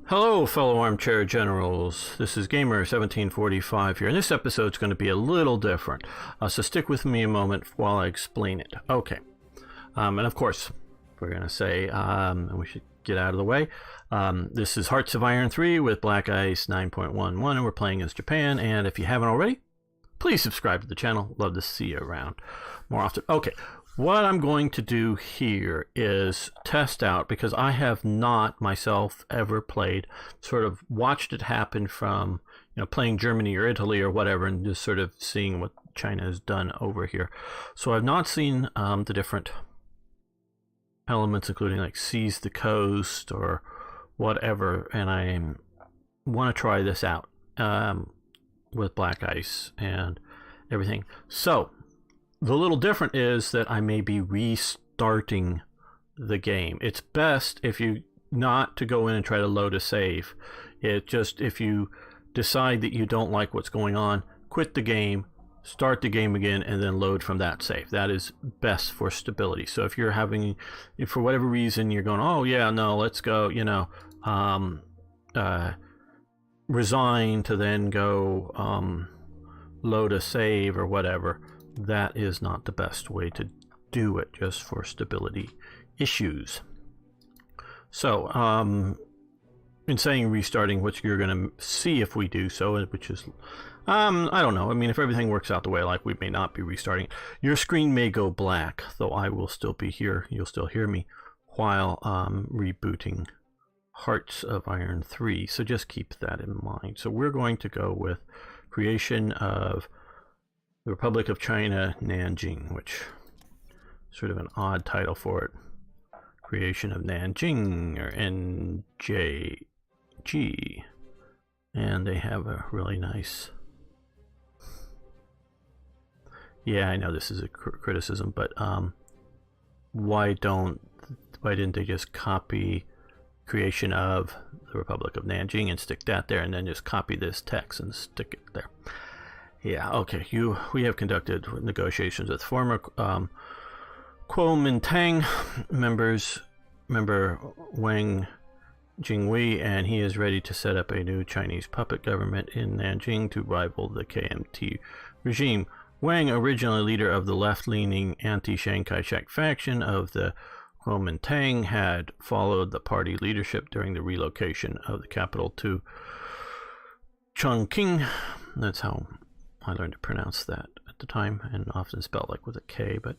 Hello, fellow armchair generals. This is Gamer1745 here, and this episode's going to be a little different. So stick with me a moment while I explain it. Okay. And of course, we're going to say, and we should get out of the way. This is Hearts of Iron 3 with Black Ice 9.11, and we're playing as Japan. And if you haven't already, please subscribe to the channel. Love to see you around more often. Okay. What I'm going to do here is test out, because I have not myself ever played, sort of watched it happen from, playing Germany or Italy or whatever, and just sort of seeing what China has done over here. So I've not seen the different elements, including like seize the coast or whatever, and I want to try this out with Black Ice and everything. So the little different is that I may be restarting the game. It's best if you not to go in and try to load a save. It just, if you decide that you don't like what's going on, quit the game, start the game again, and then load from that save. That is best for stability. So if you're having, if for whatever reason you're going, oh yeah, no, let's go, resign to then go load a save or whatever, that is not the best way to do it, just for stability issues. So, in saying restarting, which you're going to see if we do so, which is, I don't know. I mean, if everything works out the way I like, we may not be restarting. Your screen may go black, though I will still be here. You'll still hear me while rebooting Hearts of Iron 3. So just keep that in mind. So we're going to go with creation of the Republic of China-Nanjing, which is sort of an odd title for it. Creation of Nanjing, or NJG. And they have a really nice... Yeah, I know this is a criticism, but why didn't they just copy creation of the Republic of Nanjing and stick that there, and then just copy this text and stick it there? Yeah, okay. We have conducted negotiations with former Kuomintang member Wang Jingwei, and he is ready to set up a new Chinese puppet government in Nanjing to rival the KMT regime. Wang, originally leader of the left-leaning anti-Chiang Kai-shek faction of the Kuomintang, had followed the party leadership during the relocation of the capital to Chongqing. That's how I learned to pronounce that at the time, and often spelled like with a K, but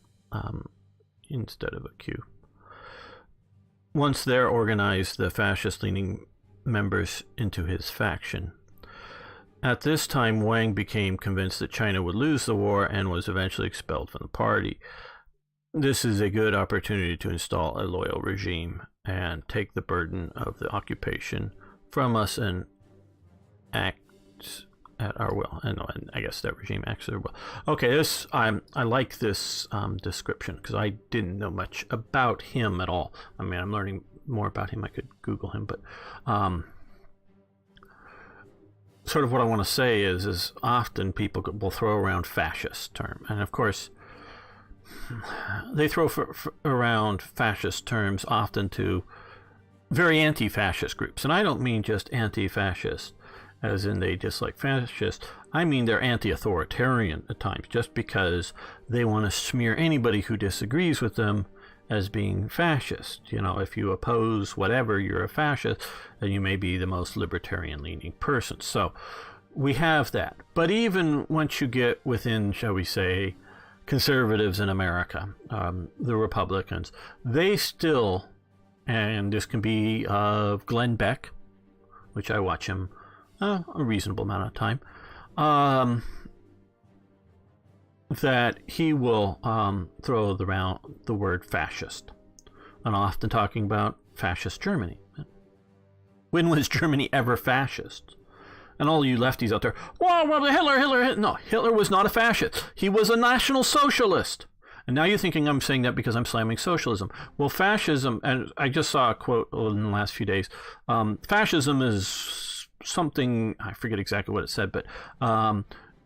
instead of a Q. Once there, organized the fascist-leaning members into his faction. At this time, Wang became convinced that China would lose the war and was eventually expelled from the party. This is a good opportunity to install a loyal regime and take the burden of the occupation from us and act at our will. And I guess that regime acts at our will. Okay, this I like this description, because I didn't know much about him at all. I mean, I'm learning more about him. I could Google him, but sort of what I want to say is often people will throw around fascist term, and of course they throw around fascist terms often to very anti-fascist groups, and I don't mean just anti-fascist as in they dislike fascists. I mean they're anti-authoritarian at times, just because they want to smear anybody who disagrees with them as being fascist. If you oppose whatever, you're a fascist, and you may be the most libertarian-leaning person. So we have that. But even once you get within, shall we say, conservatives in America, the Republicans, they still, and this can be of Glenn Beck, which I watch him a reasonable amount of time, that he will throw around the word fascist, and often talking about fascist Germany. When was Germany ever fascist? And all you lefties out there, well, Hitler. No, Hitler was not a fascist. He was a National Socialist. And now you're thinking I'm saying that because I'm slamming socialism. Well, fascism, and I just saw a quote in the last few days, fascism is something, I forget exactly what it said, but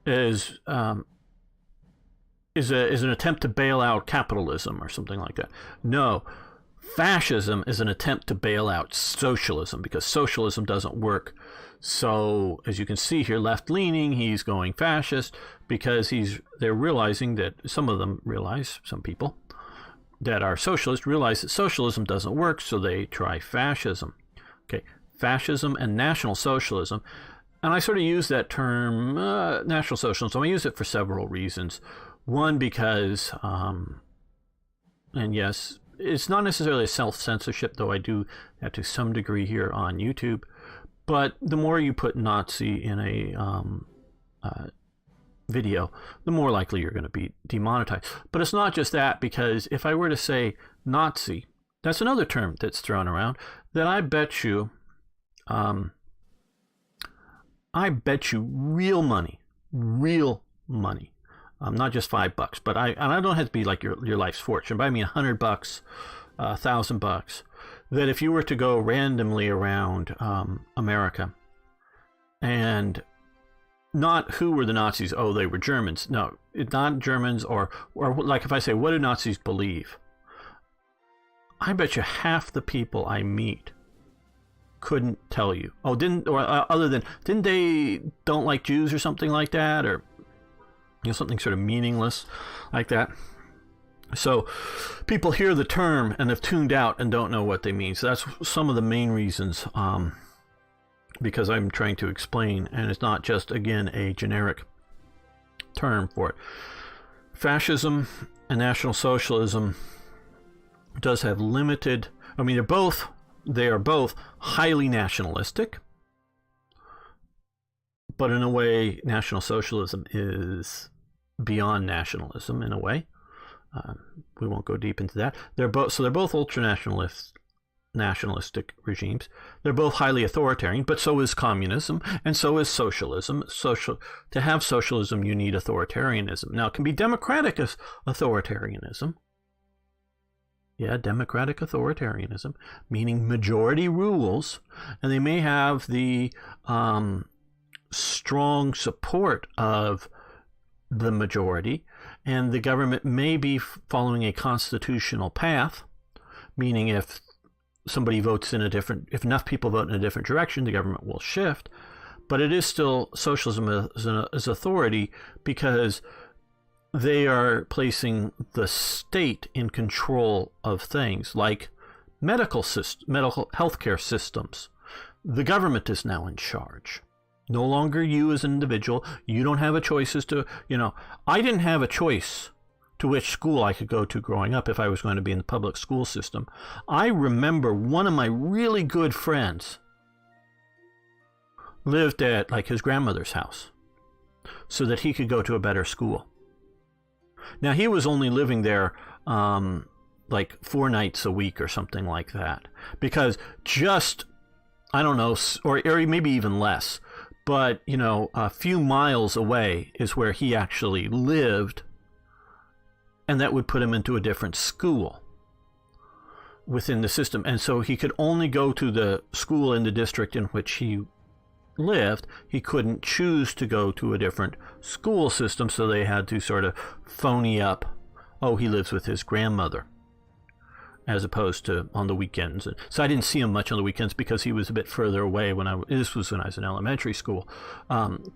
is an attempt to bail out capitalism or something like that. No, Fascism is an attempt to bail out socialism because socialism doesn't work. So, as you can see here, left-leaning, he's going fascist because they're realizing that some people that are socialists realize that socialism doesn't work, so they try fascism. Okay, fascism and National Socialism. And I sort of use that term, National Socialism. I use it for several reasons. One, because, and yes, it's not necessarily a self-censorship, though I do that to some degree here on YouTube. But the more you put Nazi in a video, the more likely you're going to be demonetized. But it's not just that, because if I were to say Nazi, that's another term that's thrown around, then I bet you real money, not just $5, but I don't have to be like your life's fortune, but I mean $100, $1,000, that if you were to go randomly around America, and not who were the Nazis, oh, they were Germans. No, it's not Germans, or like if I say, what do Nazis believe? I bet you half the people I meet couldn't tell you. Oh, didn't they don't like Jews or something like that, or something sort of meaningless like that. So people hear the term and have tuned out and don't know what they mean. So that's some of the main reasons, because I'm trying to explain, and it's not just, again, a generic term for it. Fascism and National Socialism does have limited, they are both highly nationalistic, but in a way, National Socialism is beyond nationalism in a way. We won't go deep into that. They're both nationalistic regimes. They're both highly authoritarian, but so is communism, and so is socialism. To have socialism, you need authoritarianism. Now, it can be democratic authoritarianism. Yeah, democratic authoritarianism, meaning majority rules, and they may have the strong support of the majority, and the government may be following a constitutional path, meaning if enough people vote in a different direction, the government will shift. But it is still socialism as authority, because they are placing the state in control of things like medical healthcare systems. The government is now in charge. No longer you as an individual. You don't have a choice as to, I didn't have a choice to which school I could go to growing up if I was going to be in the public school system. I remember one of my really good friends lived at like his grandmother's house so that he could go to a better school. Now, he was only living there like 4 nights a week or something like that, because just, I don't know, or maybe even less, but, a few miles away is where he actually lived, and that would put him into a different school within the system. And so he could only go to the school in the district in which he lived. He couldn't choose to go to a different school system, so they had to sort of phony up, oh, he lives with his grandmother, as opposed to on the weekends. So I didn't see him much on the weekends because he was a bit further away this was when I was in elementary school,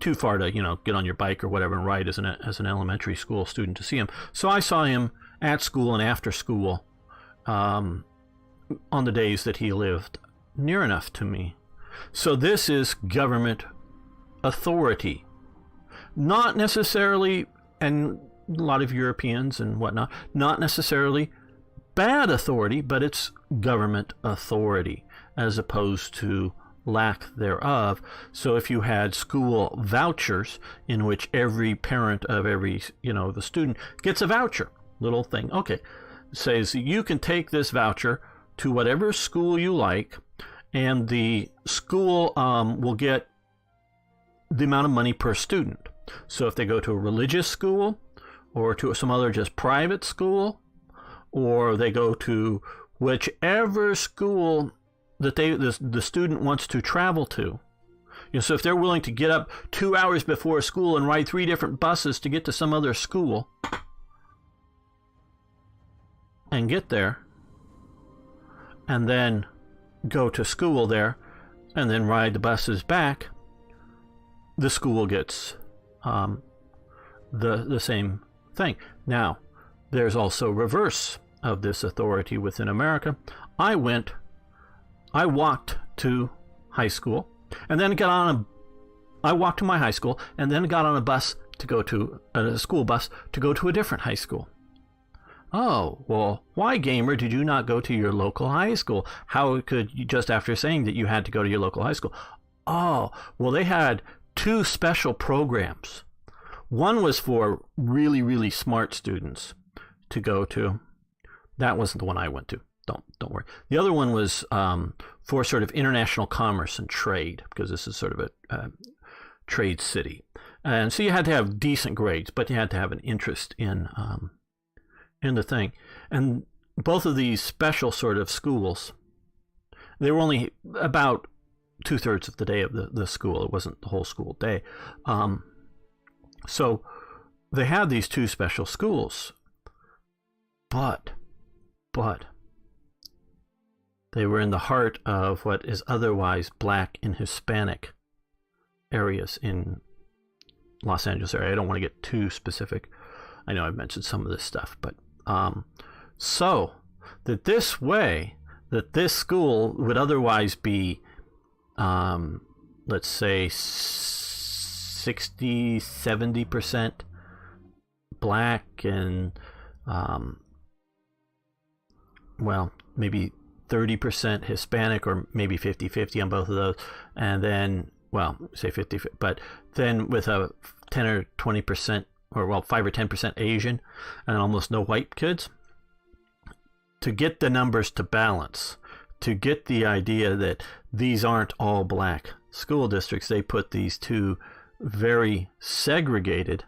too far to, get on your bike or whatever and ride as an elementary school student to see him. So I saw him at school and after school, on the days that he lived near enough to me. So this is government authority. Not necessarily, and a lot of Europeans and whatnot, not necessarily bad authority, but it's government authority as opposed to lack thereof. So if you had school vouchers in which every parent of every, the student gets a voucher, little thing, okay, says you can take this voucher to whatever school you like, and the school will get the amount of money per student. So if they go to a religious school or to some other just private school, or they go to whichever school that the student wants to travel to. So if they're willing to get up 2 hours before school and ride 3 different buses to get to some other school and get there, and then go to school there, and then ride the buses back, the school gets the same thing. Now, there's also reverse of this authority within America. I walked to high school, and then I walked to my high school, and then got on a bus to go to a school bus to go to a different high school. Oh, well, why, gamer, did you not go to your local high school? How could you, just after saying that you had to go to your local high school? Oh, well, they had 2 special programs. One was for really, really smart students to go to. That wasn't the one I went to. Don't worry. The other one was for sort of international commerce and trade, because this is sort of a trade city. And so you had to have decent grades, but you had to have an interest in the thing. And both of these special sort of schools, they were only about 2/3 of the day of the school. It wasn't the whole school day. So they had these 2 special schools, but they were in the heart of what is otherwise Black and Hispanic areas in Los Angeles area. I don't want to get too specific. I know I've mentioned some of this stuff, but so that this school would otherwise be, let's say 60-70% Black and well, maybe 30% Hispanic, or maybe 50-50 on both of those, and then, well, say 50, but then with a 10 or 20%, or well, 5 or 10% Asian, and almost no white kids, to get the numbers to balance, to get the idea that these aren't all Black school districts, they put these 2 very segregated,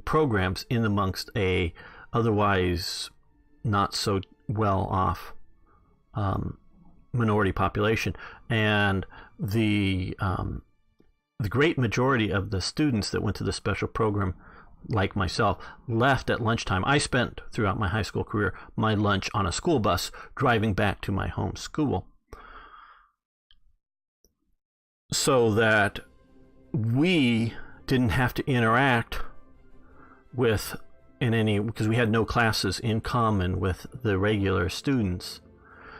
programs in amongst a otherwise not so well off minority population. And the great majority of the students that went to the special program, like myself, left at lunchtime. I spent throughout my high school career my lunch on a school bus driving back to my home school, so that we didn't have to interact with because we had no classes in common with the regular students.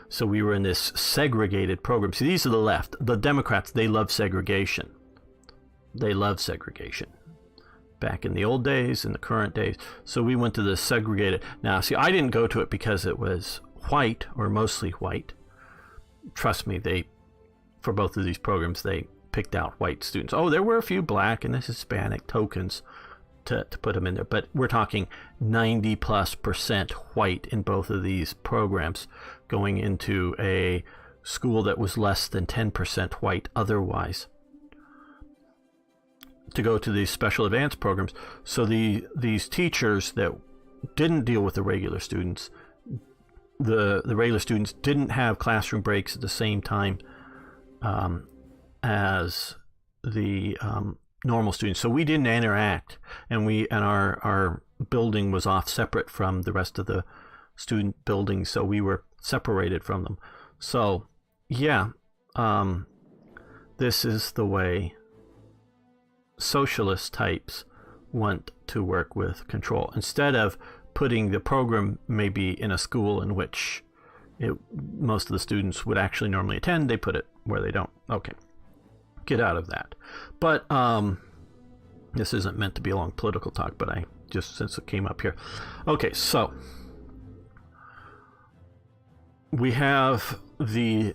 So we were in this segregated program. See, these are the left. The Democrats, they love segregation. They love segregation. Back in the old days, in the current days. So we went to the segregated. Now, see, I didn't go to it because it was white, or mostly white. Trust me, for both of these programs, they picked out white students. Oh, there were a few Black and Hispanic tokens to put them in there, but we're talking 90+% white in both of these programs, going into a school that was less than 10% white otherwise, to go to these special advanced programs. So these teachers that didn't deal with the regular students, the regular students didn't have classroom breaks at the same time as the normal students. So we didn't interact, and our building was off separate from the rest of the student buildings, so we were separated from them. So yeah, this is the way socialist types want to work with control. Instead of putting the program maybe in a school in which most of the students would actually normally attend, they put it where they don't. Okay, get out of that. But this isn't meant to be a long political talk, but since it came up here. Okay, so we have the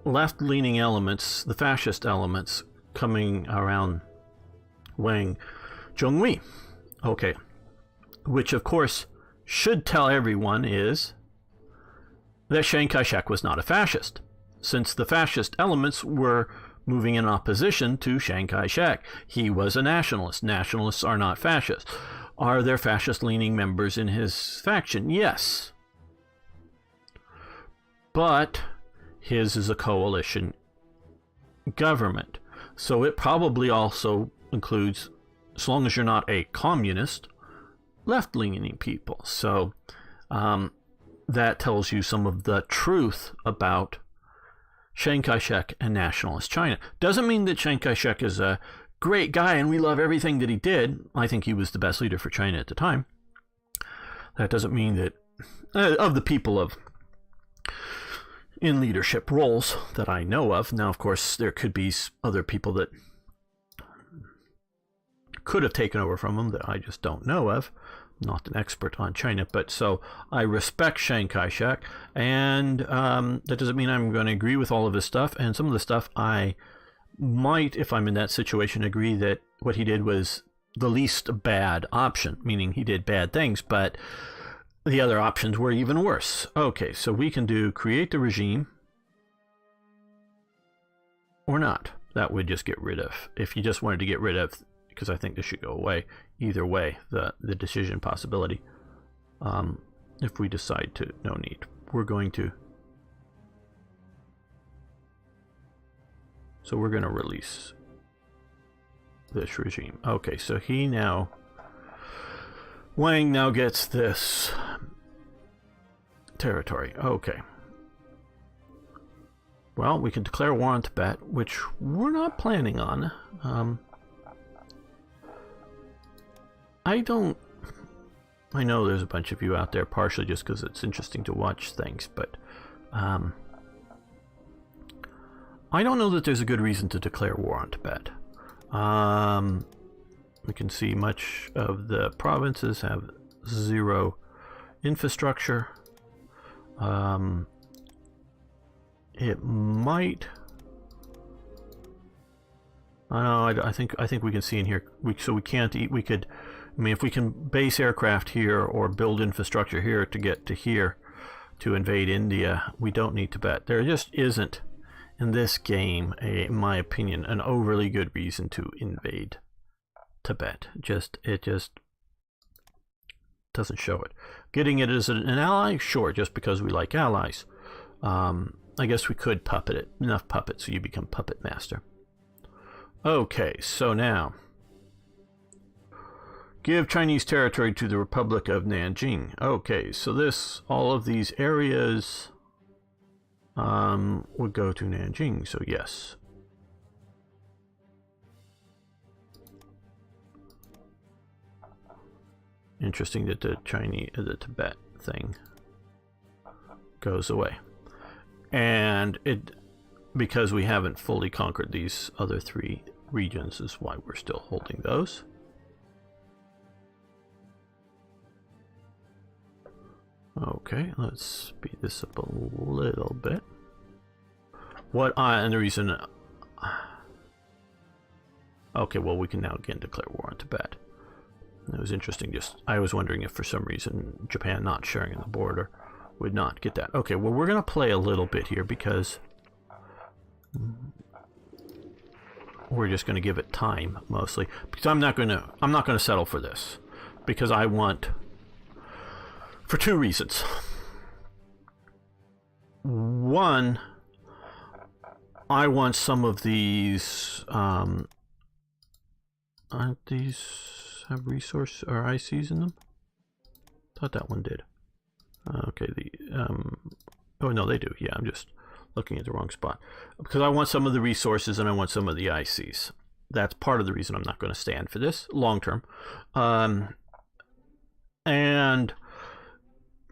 left-leaning elements, the fascist elements, coming around Wang Zhonghui. Okay, which of course should tell everyone is that Chiang Kai-shek was not a fascist, since the fascist elements were moving in opposition to Chiang Kai-shek. He was a nationalist. Nationalists are not fascists. Are there fascist-leaning members in his faction? Yes. But his is a coalition government. So it probably also includes, as long as you're not a communist, left-leaning people. So that tells you some of the truth about Chiang Kai-shek and nationalist China. Doesn't mean that Chiang Kai-shek is a great guy and we love everything that he did. I think he was the best leader for China at the time. That doesn't mean that of the people in leadership roles that I know of. Now, of course, there could be other people that could have taken over from him that I just don't know of. I'm not an expert on China, but so I respect Chiang Kai-shek, and that doesn't mean I'm going to agree with all of his stuff. And some of the stuff I might, if I'm in that situation, agree that what he did was the least bad option, meaning he did bad things, but the other options were even worse. Okay, so we can do create the regime or not. That would just get rid of, if you just wanted to get rid of, because I think this should go away. Either way, the decision possibility. If we decide to, no need. We're going to, so we're going to release this regime. Okay, so he now, Wang now gets this territory. Okay. Well, we can declare war on Tibet, which we're not planning on. I know there's a bunch of you out there, partially just because it's interesting to watch things, but I don't know that there's a good reason to declare war on Tibet. We can see much of the provinces have zero infrastructure. It might. I think we can see in here. So we can't eat. We could. I mean, if we can base aircraft here or build infrastructure here to get to here to invade India, we don't need Tibet. There just isn't in this game, in my opinion, an overly good reason to invade Tibet. It just doesn't show it. Getting it as an ally, sure, just because we like allies. I guess we could puppet it. Enough puppet so you become puppet master. Okay, so now give Chinese territory to the Republic of Nanjing. Okay, so all of these areas would go to Nanjing, so yes. Interesting that the Tibet thing goes away. And because we haven't fully conquered these other three regions is why we're still holding those. Okay, let's speed this up a little bit. And the reason... Okay, well, we can now again declare war on Tibet. It was interesting, I was wondering if for some reason Japan not sharing in the border would not get that. Okay, well, we're going to play a little bit here because we're just going to give it time, mostly. Because I'm not going to settle for this. Because I want... For two reasons. One, I want some of these, aren't these have resource or ICs in them? Thought that one did. Okay, oh no, they do. Yeah, I'm just looking at the wrong spot. Because I want some of the resources and I want some of the ICs. That's part of the reason I'm not going to stand for this long term. And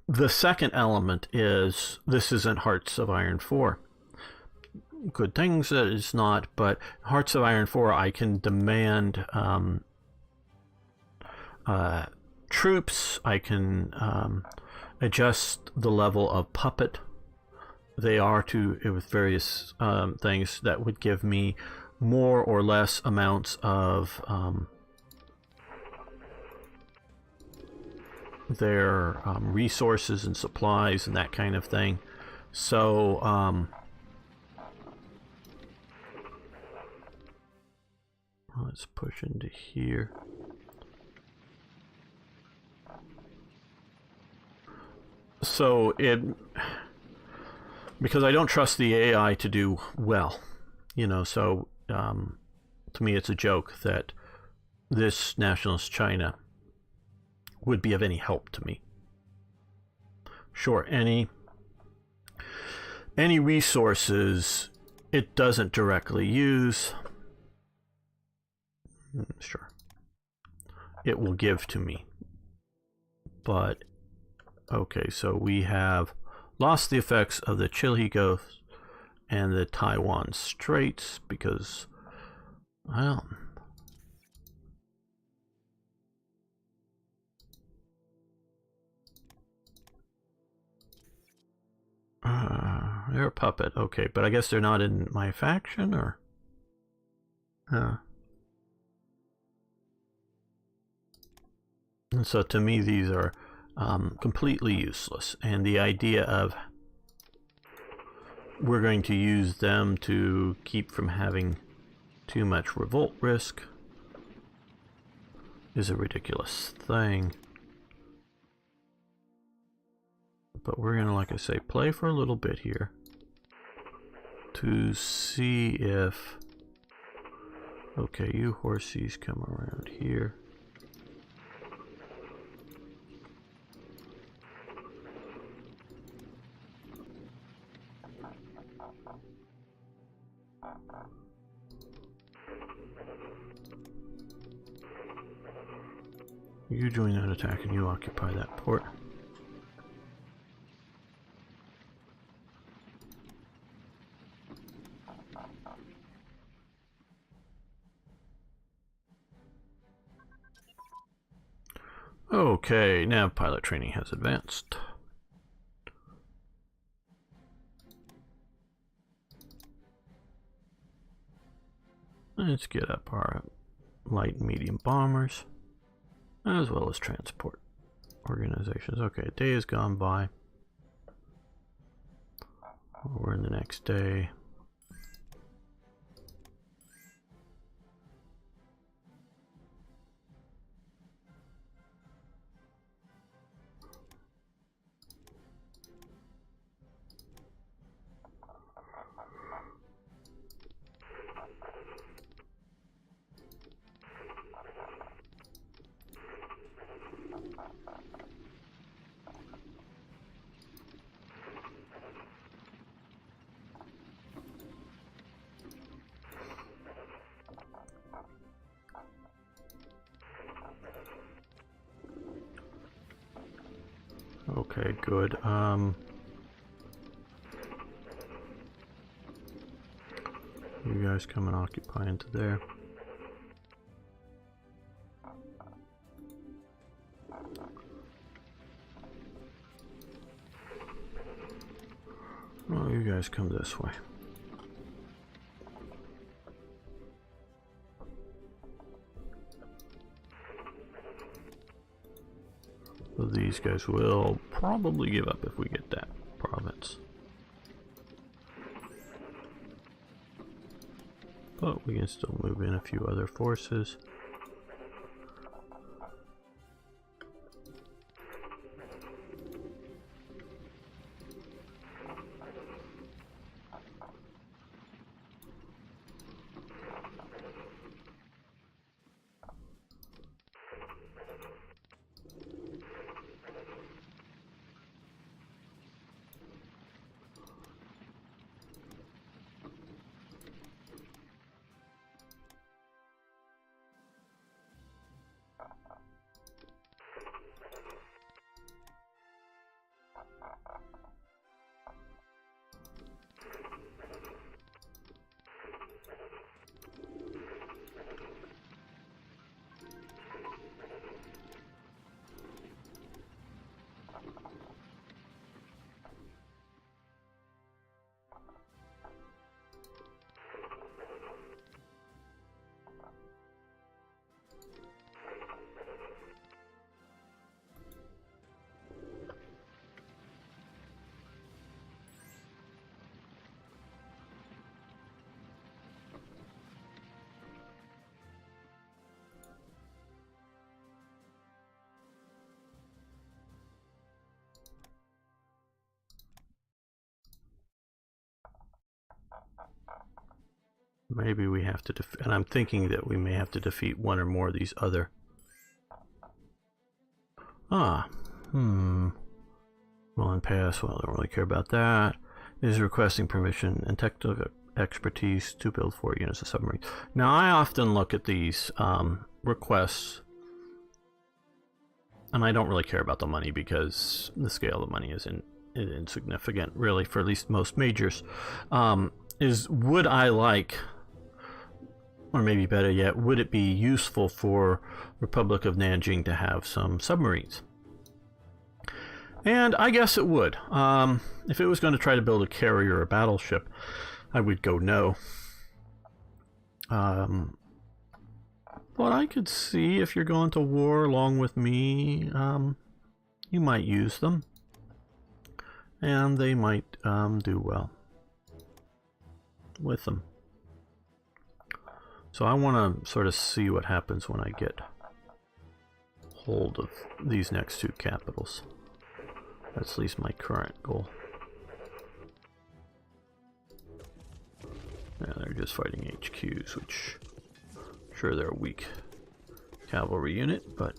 the second element is this isn't Hearts of Iron 4. Good things that it's not, but Hearts of Iron 4 I can demand troops, I can adjust the level of puppet they are to with various things that would give me more or less amounts of their resources and supplies and that kind of thing. So let's push into here. So because I don't trust the AI to do well, so to me it's a joke that this nationalist China would be of any help to me. Sure, any resources it doesn't directly use, sure, it will give to me. But okay, so we have lost the effects of the Chilhi Ghost and the Taiwan Straits because, well, they're a puppet. Okay, but I guess they're not in my faction, or? And so to me, these are completely useless. And the idea of we're going to use them to keep from having too much revolt risk is a ridiculous thing. But we're going to, like I say, play for a little bit here to see if... Okay, you horsies come around here. You join that attack and you occupy that port. Okay, now pilot training has advanced. Let's get up our light and medium bombers, as well as transport organizations. Okay, a day has gone by. We're in the next day. Okay, good. You guys come and occupy into there. Oh, you guys come this way. So these guys will probably give up if we get that province. But we can still move in a few other forces. Maybe we have to and I'm thinking that we may have to defeat one or more of these other Ah, well, and pass. Well, I don't really care about that. Is requesting permission and technical expertise to build 4 units of submarines. Now, I often look at these requests, and I don't really care about the money because the scale of the money is insignificant, really, for at least most majors. Is would I like, or maybe better yet, would it be useful for Republic of Nanjing to have some submarines? And I guess it would. If it was going to try to build a carrier or a battleship, I would go no. But I could see if you're going to war along with me, you might use them. And they might do well with them. So I want to sort of see what happens when I get hold of these next 2 capitals. That's at least my current goal. Yeah, they're just fighting HQs, which sure they're a weak cavalry unit, but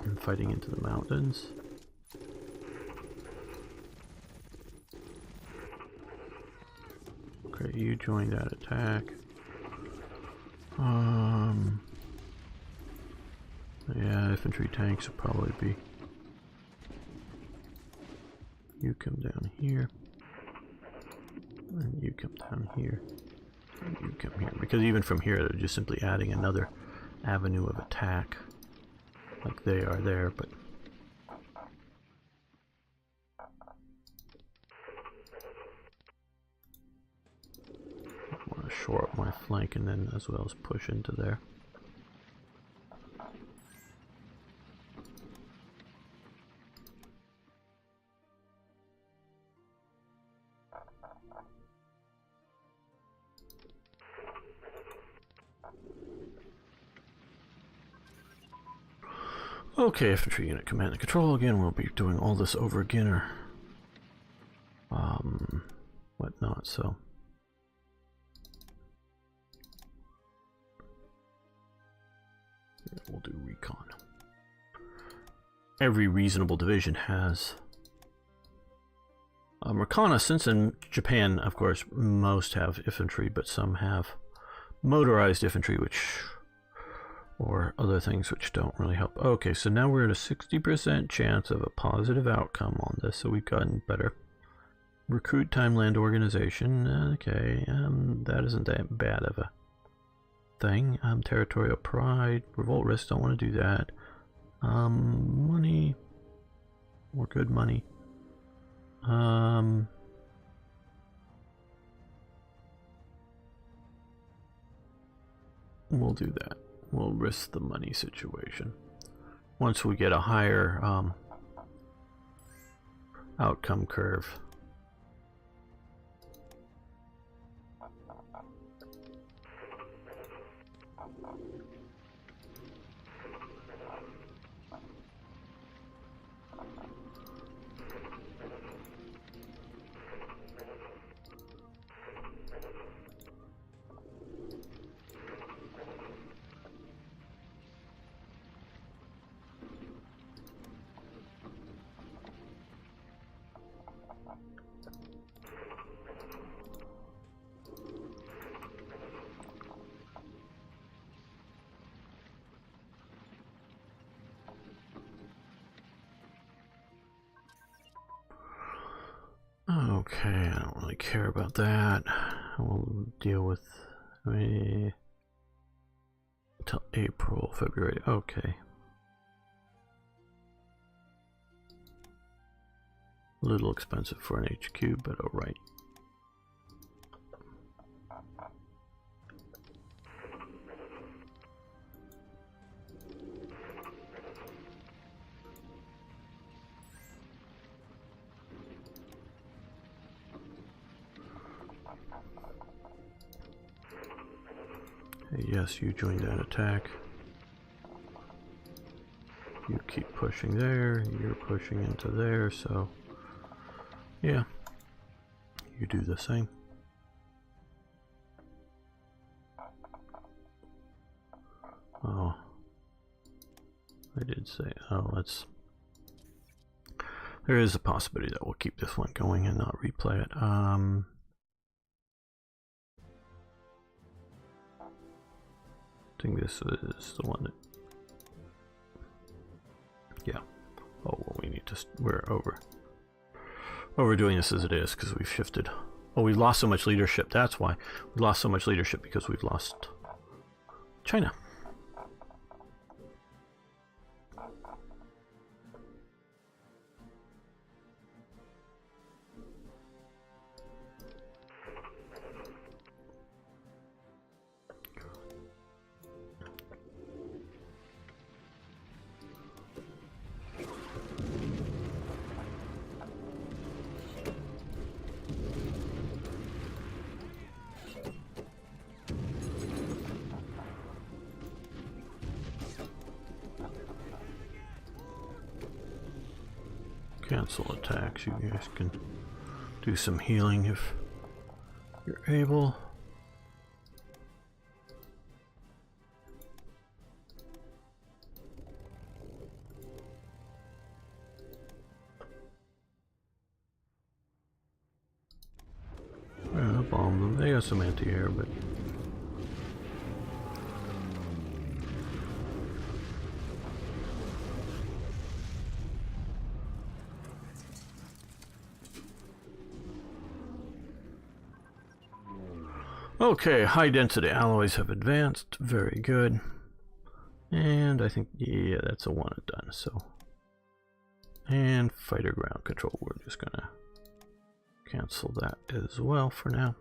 I'm fighting into the mountains. Okay, you join that attack. Yeah, infantry tanks will probably be. You come down here, and you come down here, and you come here. Because even from here, they're just simply adding another avenue of attack, like they are there, but. I want to shore up my flank and then as well as push into there. Okay, infantry unit command and control. Again, we'll be doing all this over again, or whatnot. So yeah, we'll do recon. Every reasonable division has reconnaissance, and Japan, of course, most have infantry, but some have motorized infantry, which. Or other things which don't really help. Okay, so now we're at a 60% chance of a positive outcome on this, so we've gotten better. Recruit time land organization. Okay, that isn't that bad of a thing. Territorial pride. Revolt risk, don't want to do that. Money. More good money. We'll do that. We'll risk the money situation. Once we get a higher outcome curve. Okay, I don't really care about that. We'll deal with until April, February. Okay. A little expensive for an HQ, but alright. Yes, you joined that attack. You keep pushing there, you're pushing into there, so yeah, you do the same. Oh, I did say, oh, let's... There is a possibility that we'll keep this one going and not replay it. I think this is the one that... Yeah. Oh, well, we need to... We're overdoing this as it is because we've shifted. Oh, we lost so much leadership. That's why. We lost so much leadership because we've lost China. Cancel attacks. You guys can do some healing if you're able. Bomb them. They got some anti-air, but okay, high density alloys have advanced. Very good. And I think, yeah, that's a one and done. So, and fighter ground control, we're just gonna cancel that as well for now.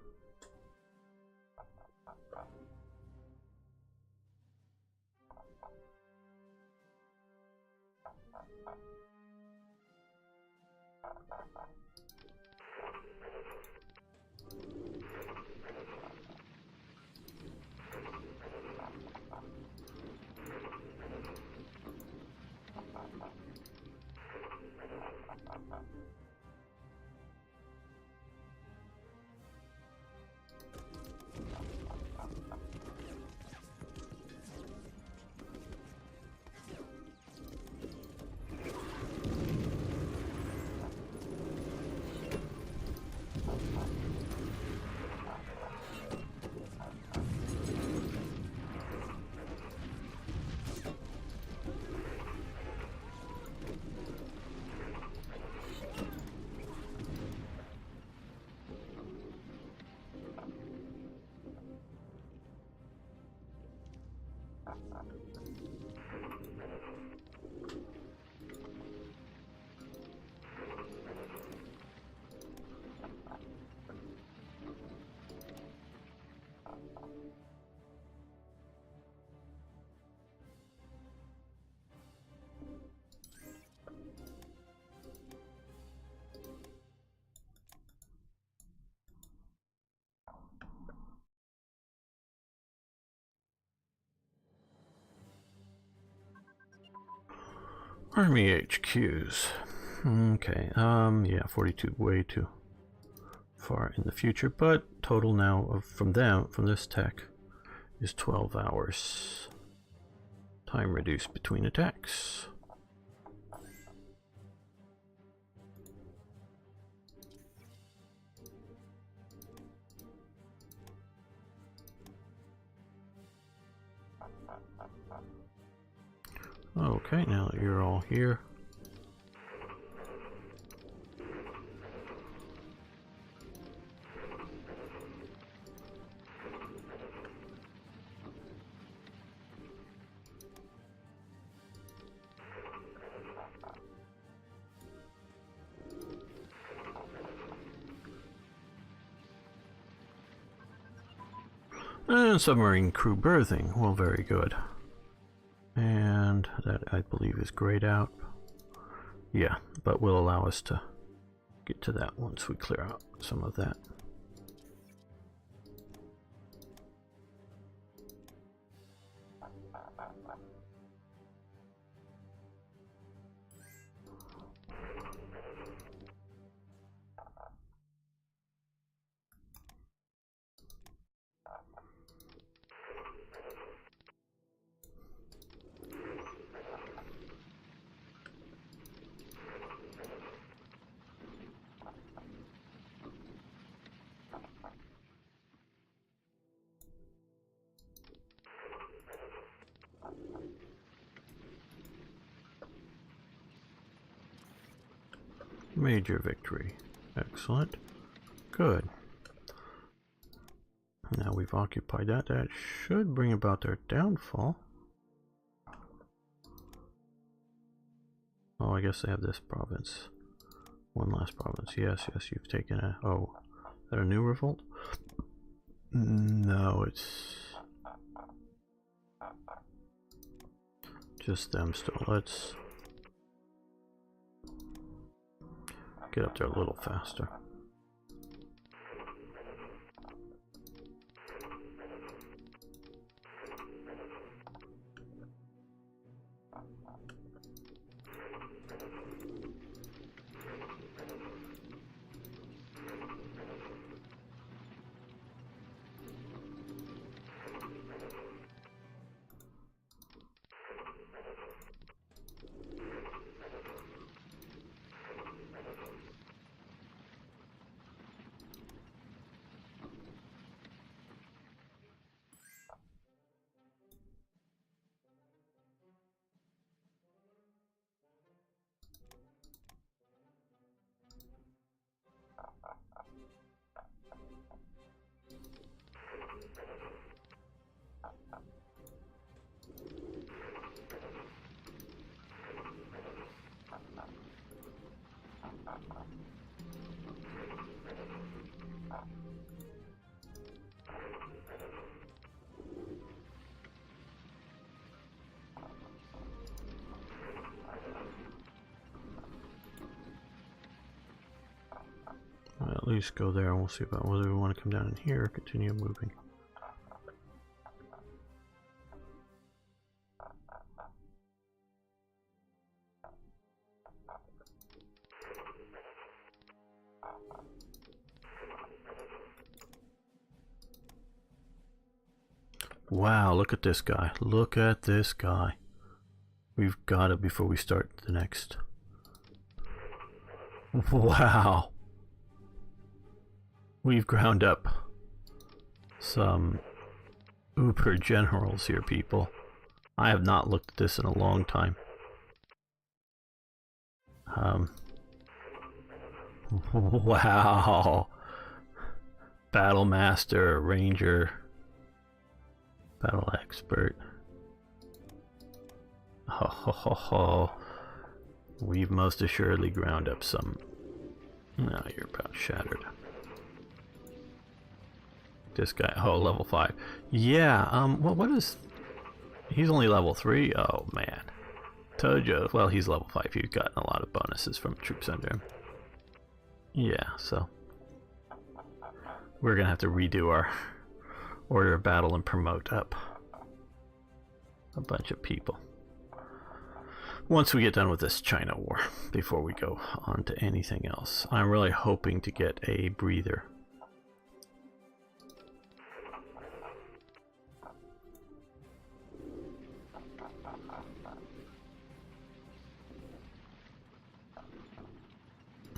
Army HQs. Okay, yeah, 42, way too far in the future, but total now of from this tech is 12 hours. Time reduced between attacks. Okay, now that you're all here. And submarine crew berthing. Well, very good. And that, I believe, is grayed out. Yeah, but will allow us to get to that once we clear out some of that. Major victory. Excellent. Good. Now we've occupied that. That should bring about their downfall. Oh, I guess they have this province. One last province. Yes, yes, you've taken a... Oh, is that a new revolt? No, it's... just them still. Let's get up there a little faster. At least go there and we'll see about whether we want to come down in here or continue moving. Wow, look at this guy. Look at this guy. We've got it before we start the next. Wow. We've ground up some uber generals here, people. I have not looked at this in a long time. Wow. Battle Master, Ranger, Battle Expert. Ho ho ho ho. We've most assuredly ground up some. No, you're about shattered. This guy, oh, level 5. Yeah, what is... He's only level 3? Oh, man. Tojo, well, he's level 5. He's gotten a lot of bonuses from troops under him. Yeah, so... we're gonna have to redo our order of battle and promote up a bunch of people. Once we get done with this China war, before we go on to anything else. I'm really hoping to get a breather.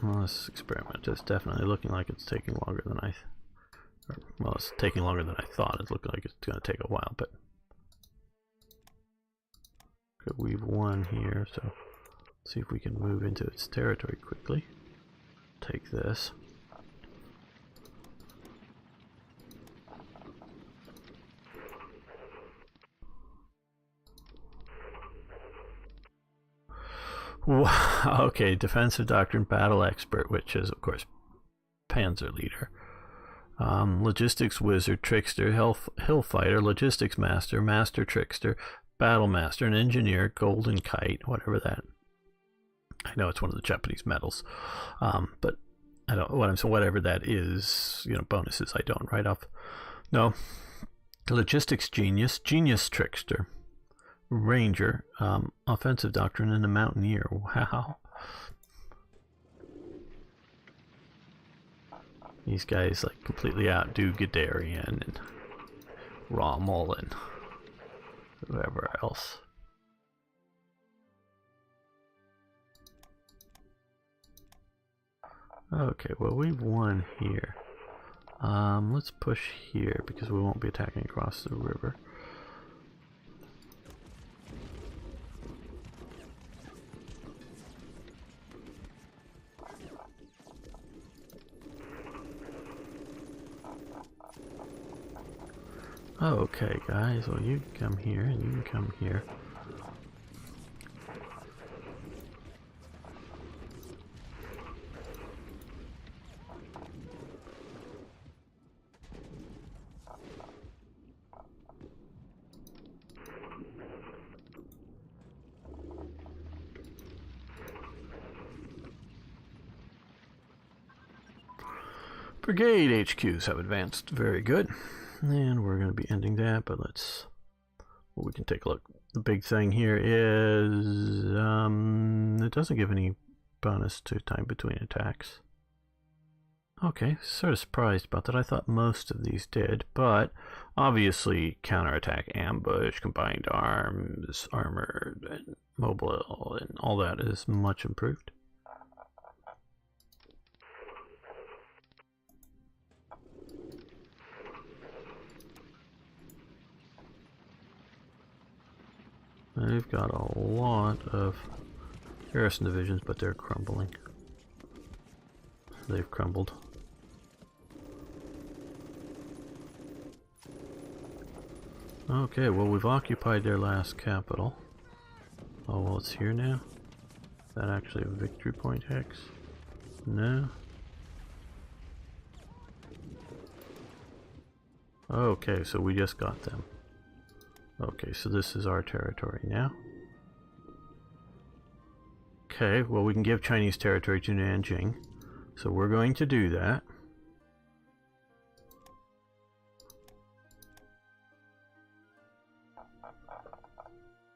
Well, this experiment is definitely looking like it's taking longer than well, it's taking longer than I thought. It's looking like it's going to take a while, but we've won here, so let's see if we can move into its territory quickly. Take this. Wow, okay, defensive doctrine, battle expert, which is of course panzer leader. Logistics wizard, trickster, hill fighter, logistics master, master trickster, battle master, an engineer, golden kite, whatever that. I know it's one of the Japanese medals, but I don't. Whatever that is, you know, bonuses I don't write off. No, logistics genius, genius trickster, ranger, offensive doctrine, and a mountaineer. Wow. These guys like completely outdo Guderian and Rommel and whoever else. Okay, well we've won here. Let's push here because we won't be attacking across the river. Okay, guys, well, you can come here and you can come here. Brigade HQs have advanced. Very good. And we're going to be ending that, but let's... Well, we can take a look. The big thing here is... it doesn't give any bonus to time between attacks. Okay, sort of surprised about that. I thought most of these did, but obviously counterattack, ambush, combined arms, armored, and mobile, and all that is much improved. They've got a lot of garrison divisions, but they're crumbling. They've crumbled. Okay, well, we've occupied their last capital. Oh, well, it's here now? Is that actually a victory point hex? No. Okay, so we just got them. Okay, so this is our territory now. Okay, well, we can give Chinese territory to Nanjing. So we're going to do that.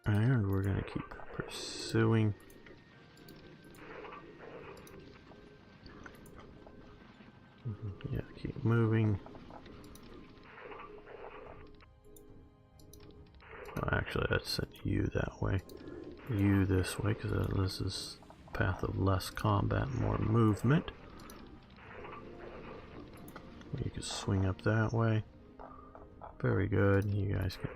And we're going to keep pursuing. Yeah, keep moving. Oh, actually, let's send you that way. You this way, because this is a path of less combat, more movement. You can swing up that way. Very good. You guys can...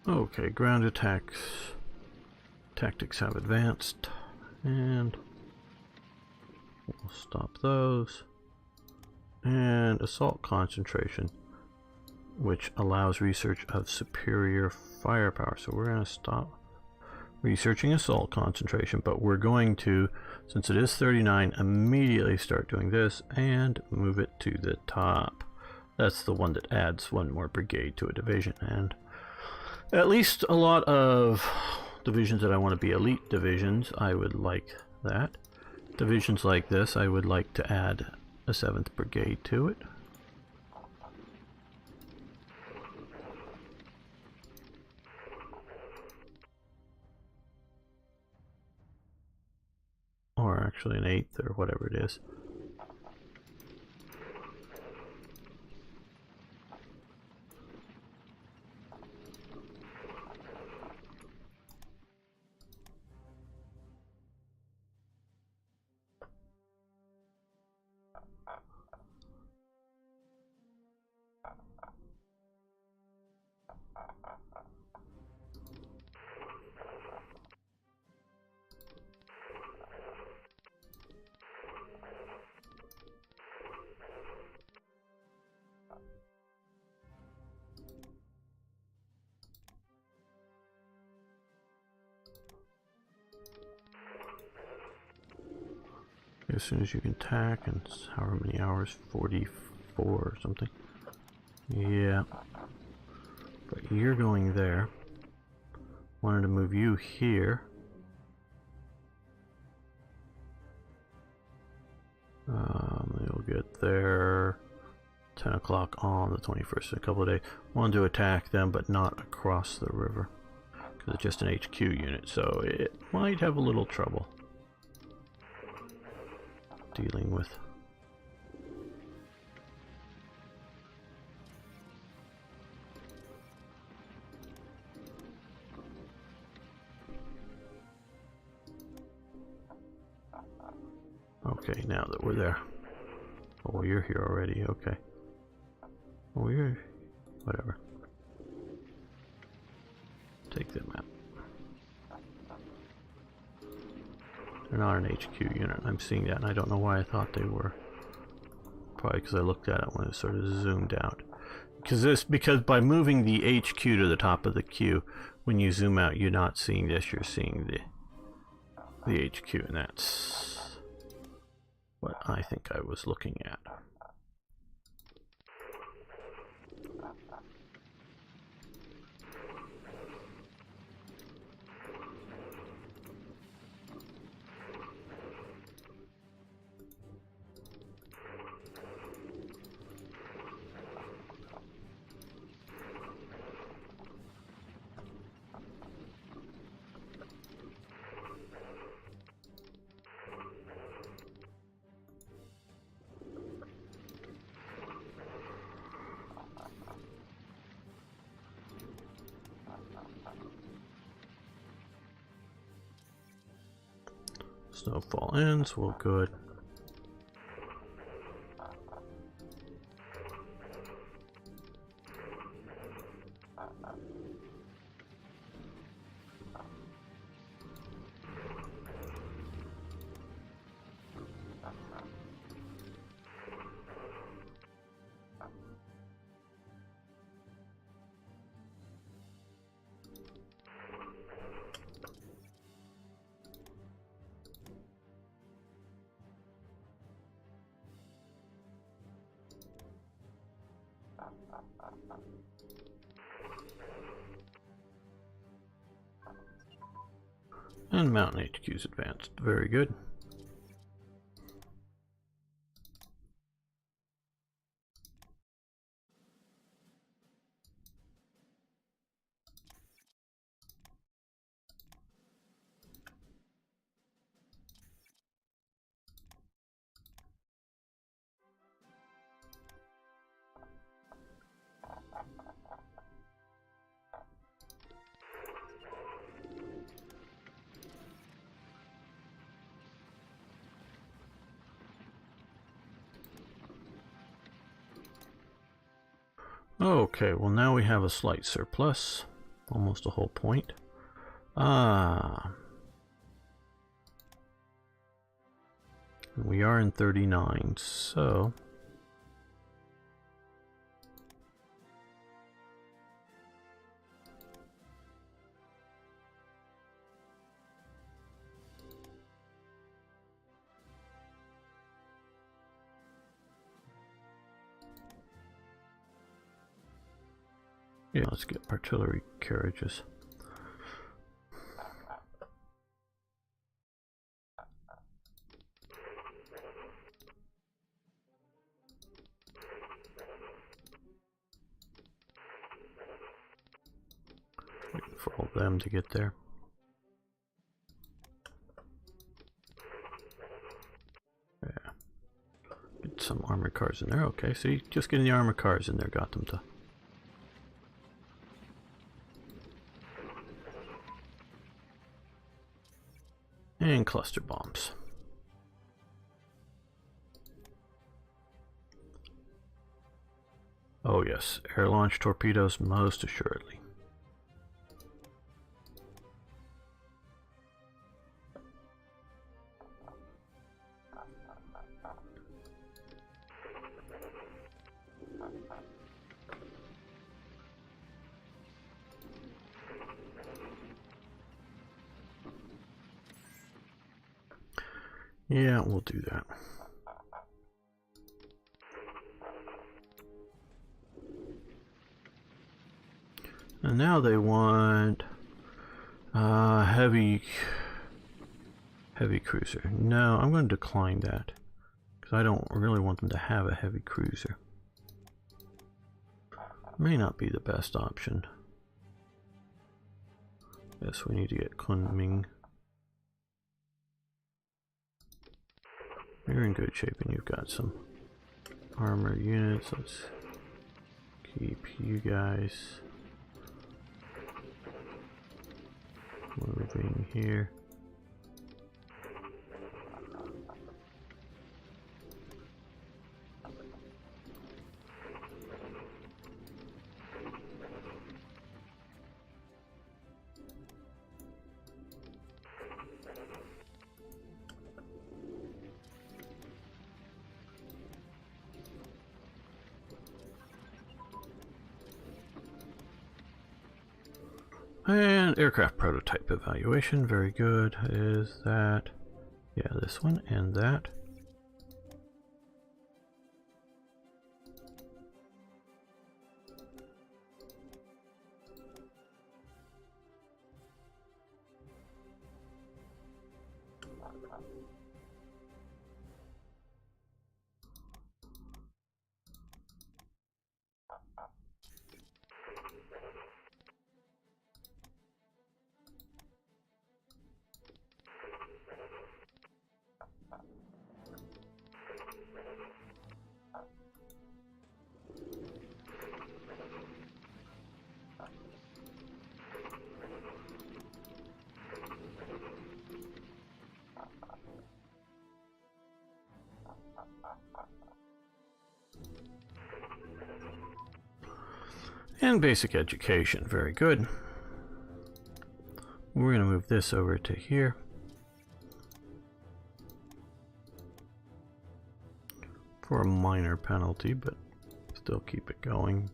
Okay, ground attacks tactics have advanced, and we'll stop those. And assault concentration, which allows research of superior firepower. So we're going to stop researching assault concentration, but we're going to, since it is 39, immediately start doing this and move it to the top. That's the one that adds one more brigade to a division, and at least a lot of divisions that I want to be elite divisions, I would like that. Divisions like this, I would like to add a 7th brigade to it. Or actually an 8th or whatever it is. As soon as you can tack, and however many hours, 44 or something. Yeah. But you're going there. Wanted to move you here. You'll get there 10 o'clock on the 21st in a couple of days. Wanted to attack them, but not across the river. Because it's just an HQ unit, so it might have a little trouble dealing with. Okay, now that we're there. Oh, you're here already, okay. Oh, you're... whatever. Take them out. They're not an HQ unit. I'm seeing that, and I don't know why I thought they were. Probably because I looked at it when it sort of zoomed out. Because by moving the HQ to the top of the queue, when you zoom out, you're not seeing this. You're seeing the HQ, and that's what I think I was looking at. Snowfall ends, well, good. And Mountain HQ's advanced. Very good. Okay, well now we have a slight surplus. Almost a whole point. We are in 39, so... yeah, let's get artillery carriages. Waiting for all of them to get there. Yeah. Get some armored cars in there. Okay, see, just getting the armored cars in there got them to... and cluster bombs. Oh yes, air launch torpedoes most assuredly. Yeah, we'll do that. And now they want heavy cruiser. No, I'm going to decline that because I don't really want them to have a heavy cruiser. May not be the best option. Yes, we need to get Kunming. You're in good shape and you've got some armor units. Let's keep you guys moving here. And aircraft prototype evaluation, very good. Is that, yeah, this one and that. And basic education, very good. We're going to move this over to here. For a minor penalty, but still keep it going.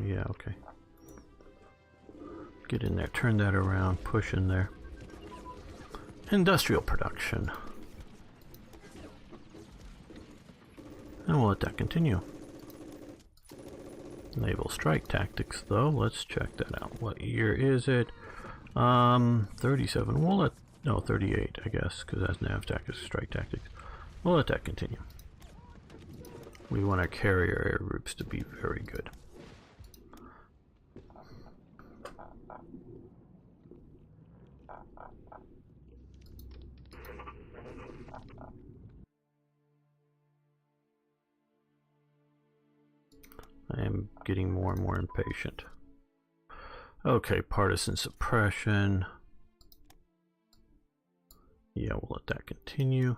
Yeah, okay. Get in there, turn that around, push in there. Industrial production. And we'll let that continue. Naval strike tactics, though, let's check that out. What year is it? 37. We'll let, no, 38, I guess, because that's nav tactics, strike tactics. We'll let that continue. We want our carrier air groups to be very good. I am getting more and more impatient. Okay, partisan suppression. Yeah, we'll let that continue.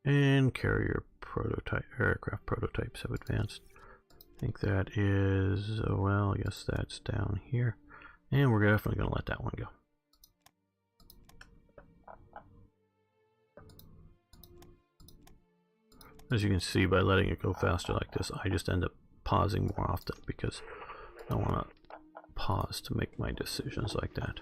And carrier prototype, aircraft prototypes have advanced. I think that is, well, I guess that's down here. And we're definitely going to let that one go. As you can see, by letting it go faster like this, I just end up pausing more often because I want to pause to make my decisions like that.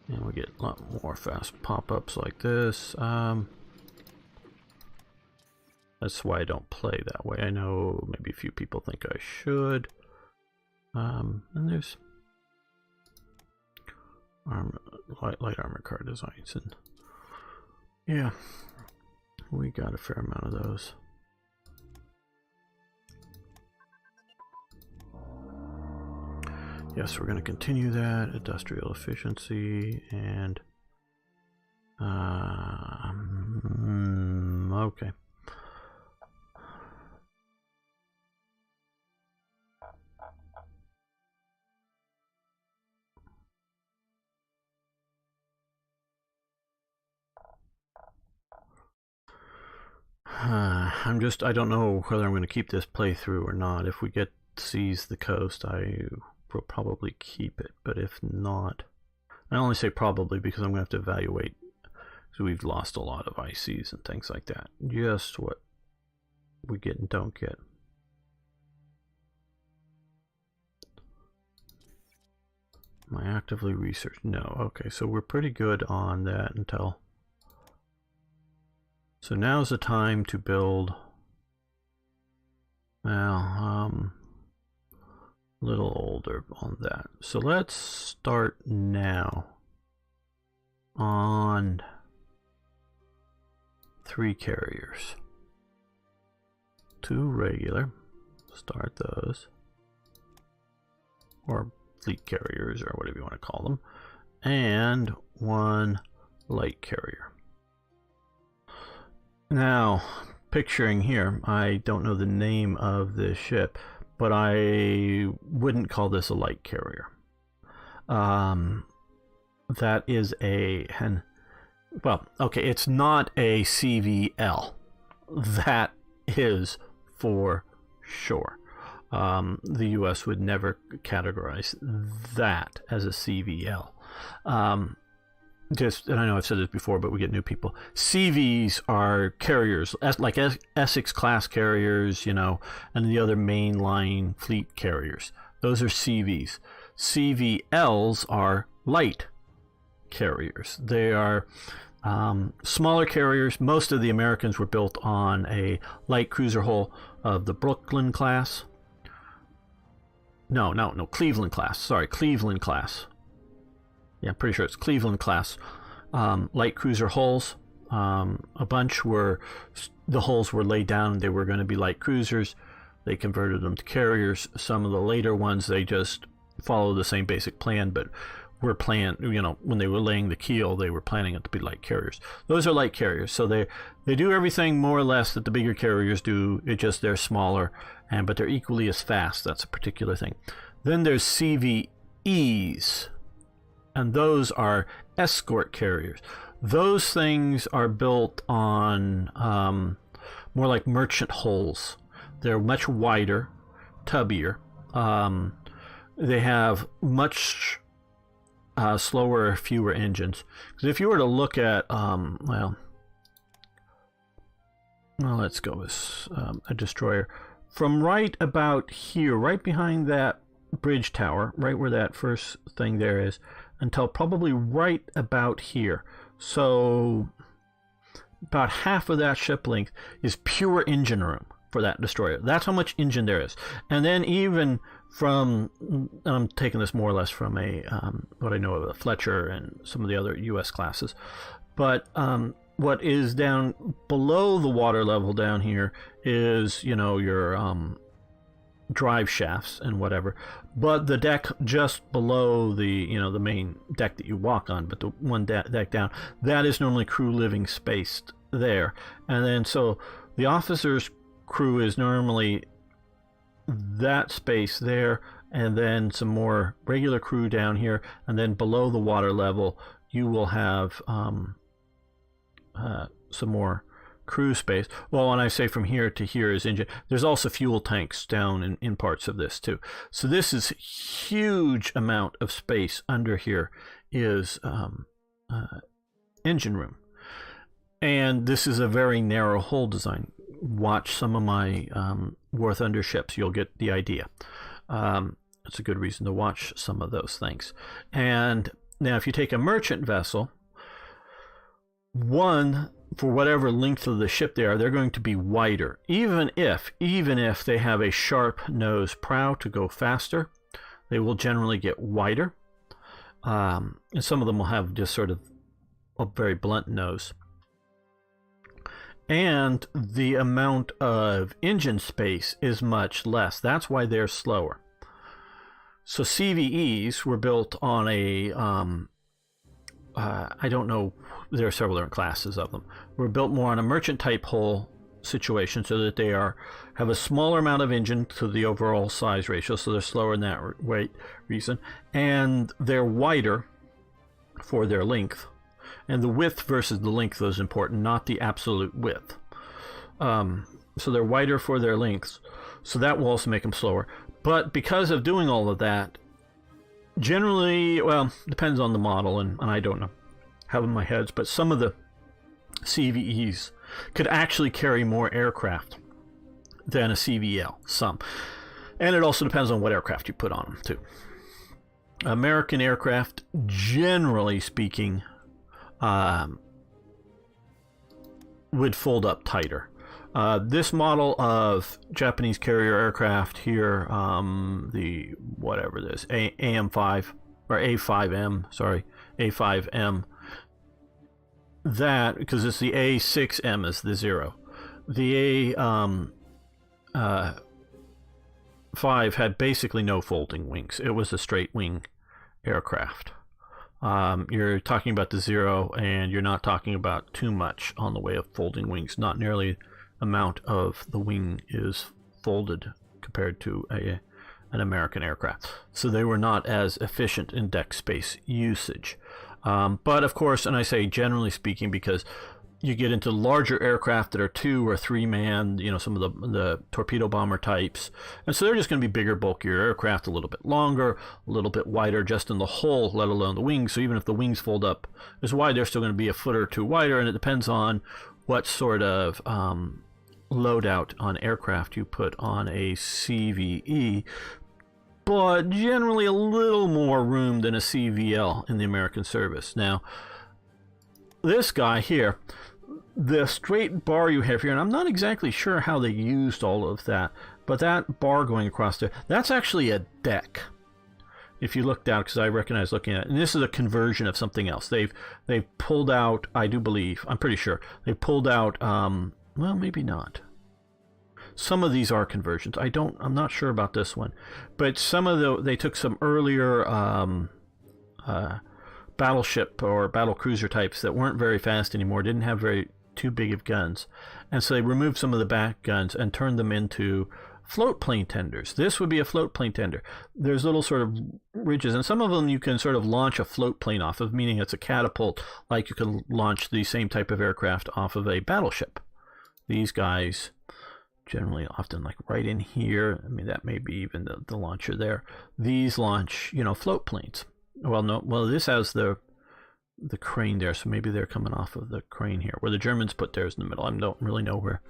And we get a lot more fast pop-ups like this. That's why I don't play that way. I know maybe a few people think I should. And there's light armor car designs, and yeah, we got a fair amount of those. Yes, we're going to continue that. Industrial efficiency and okay. I don't know whether I'm going to keep this playthrough or not. If we seize the coast, I will probably keep it, but if not, I only say probably because I'm going to have to evaluate, because we've lost a lot of ICs and things like that. Just what we get and don't get. Am I actively research? No. Okay, so we're pretty good on that until... So now's the time to build... Well, a little older on that. So let's start now on 3 carriers. 2 regular. Start those. Or fleet carriers, or whatever you want to call them. And 1 light carrier. Now, picturing here, I don't know the name of this ship, but I wouldn't call this a light carrier. That is a... Well, okay, it's not a CVL. That is for sure. The US would never categorize that as a CVL. And I know I've said this before, but we get new people. CVs are carriers, like Essex class carriers, you know, and the other mainline fleet carriers. Those are CVs. CVLs are light carriers. They are smaller carriers. Most of the Americans were built on a light cruiser hull of the Brooklyn class. No, Cleveland class. Sorry, Cleveland class. Yeah, I'm pretty sure it's Cleveland class. Light cruiser hulls. A bunch were, the hulls were laid down. They were going to be light cruisers. They converted them to carriers. Some of the later ones, they just follow the same basic plan, but were planned, you know, when they were laying the keel, they were planning it to be light carriers. Those are light carriers. So they do everything more or less that the bigger carriers do. It just they're smaller, but they're equally as fast. That's a particular thing. Then there's CVEs. And those are escort carriers. Those things are built on more like merchant hulls. They're much wider, tubbier. They have much slower, fewer engines. Because if you were to look at, well, let's go with a destroyer. From right about here, right behind that bridge tower, right where that first thing there is, until probably right about here. So about half of that ship length is pure engine room for that destroyer. That's how much engine there is. And then even from, and I'm taking this more or less from a what I know of a Fletcher and some of the other US classes, but what is down below the water level down here is, you know, your drive shafts and whatever, but the deck just below the, you know, the main deck that you walk on, but the one deck down, that is normally crew living spaced there. And then so the officer's crew is normally that space there, and then some more regular crew down here, and then below the water level you will have some more crew space. Well, when I say from here to here is engine, there's also fuel tanks down in parts of this too. So this is huge amount of space under here is engine room. And this is a very narrow hull design. Watch some of my War Thunder ships, you'll get the idea. It's a good reason to watch some of those things. And now if you take a merchant vessel, one, for whatever length of the ship they are, they're going to be wider. Even if they have a sharp nose prow to go faster, they will generally get wider. And some of them will have just sort of a very blunt nose. And the amount of engine space is much less. That's why they're slower. So CVEs were built on a I don't know, there are several different classes of them. Were built more on a merchant type hull situation, so that they have a smaller amount of engine to the overall size ratio, so they're slower in that reason, and they're wider for their length. And the width versus the length is important, not the absolute width. So they're wider for their lengths, so that will also make them slower. But because of doing all of that, Generally, well, depends on the model, and I don't know, have in my heads, but some of the CVEs could actually carry more aircraft than a CVL, some. And it also depends on what aircraft you put on them, too. American aircraft, generally speaking, would fold up tighter. This model of Japanese carrier aircraft here, the whatever this AM5 or A5M, sorry, A5M, that because it's the A6M is the 0. The A5 had basically no folding wings. It was a straight wing aircraft. You're talking about the 0, and you're not talking about too much on the way of folding wings. Not nearly amount of the wing is folded compared to an American aircraft. So they were not as efficient in deck space usage. But of course, and I say generally speaking because you get into larger aircraft that are 2 or 3 man, some of the torpedo bomber types. And so they're just going to be bigger, bulkier aircraft, a little bit longer, a little bit wider just in the hull, let alone the wings. So even if the wings fold up as wide, they're still going to be a foot or 2 wider. And it depends on what sort of loadout on aircraft you put on a CVE. But generally a little more room than a CVL in the American service. Now, this guy here, the straight bar you have here, and I'm not exactly sure how they used all of that, but that bar going across there, that's actually a deck. If you look down, because I recognize looking at it, and this is a conversion of something else. They've pulled out, I do believe, I'm pretty sure, they pulled out, well, maybe not. Some of these are conversions. I'm not sure about this one, but they took some earlier battleship or battle cruiser types that weren't very fast anymore, didn't have too big of guns, and so they removed some of the back guns and turned them into float plane tenders. This would be a float plane tender. There's little sort of ridges, and some of them you can sort of launch a float plane off of, meaning it's a catapult, like you can launch the same type of aircraft off of a battleship. These guys generally often like right in here. I mean, that may be even the launcher there. These launch, float planes. Well, no, this has the crane there, so maybe they're coming off of the crane here, where the Germans put theirs in the middle. I don't really know where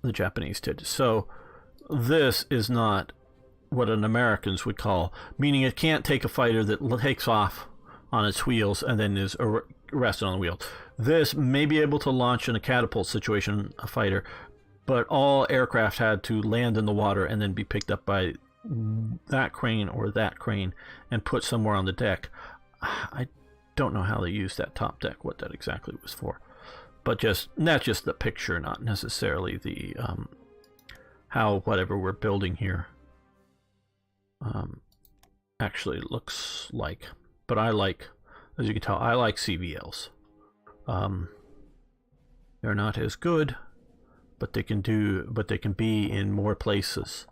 the Japanese did. So this is not what an Americans would call, meaning it can't take a fighter that takes off on its wheels and then is rested on the wheel. This may be able to launch in a catapult situation, a fighter, but all aircraft had to land in the water and then be picked up by that crane or that crane and put somewhere on the deck. I don't know how they used that top deck, what that exactly was for. But that's just the picture, not necessarily the how whatever we're building here actually looks like. But I like, as you can tell, I like CVLs. They're not as good, but they can be in more places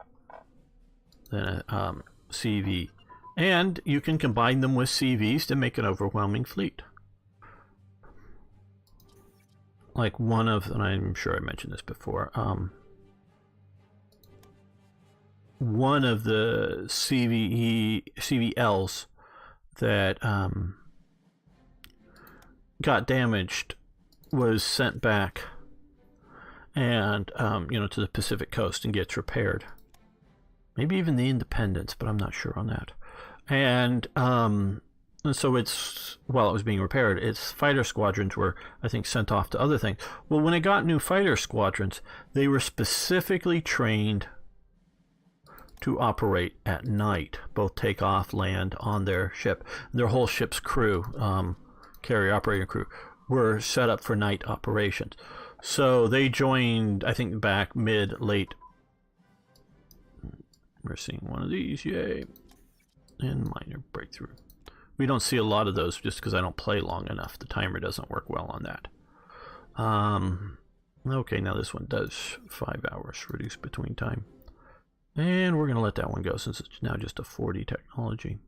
than a CV. And you can combine them with CVs to make an overwhelming fleet. Like and I'm sure I mentioned this before, one of the CVLs that got damaged was sent back and to the Pacific coast and gets repaired. Maybe even the Independence, but I'm not sure on that. And so while it was being repaired, its fighter squadrons were, I think, sent off to other things. Well, when it got new fighter squadrons, they were specifically trained to operate at night, both take off, land on their ship. Their whole ship's crew, carrier operating crew, were set up for night operations. So they joined, I think, back late. We're seeing one of these, yay. And minor breakthrough. We don't see a lot of those just because I don't play long enough. The timer doesn't work well on that. Okay, now this one does 5 hours reduced between time. And we're going to let that one go since it's now just a 4D technology.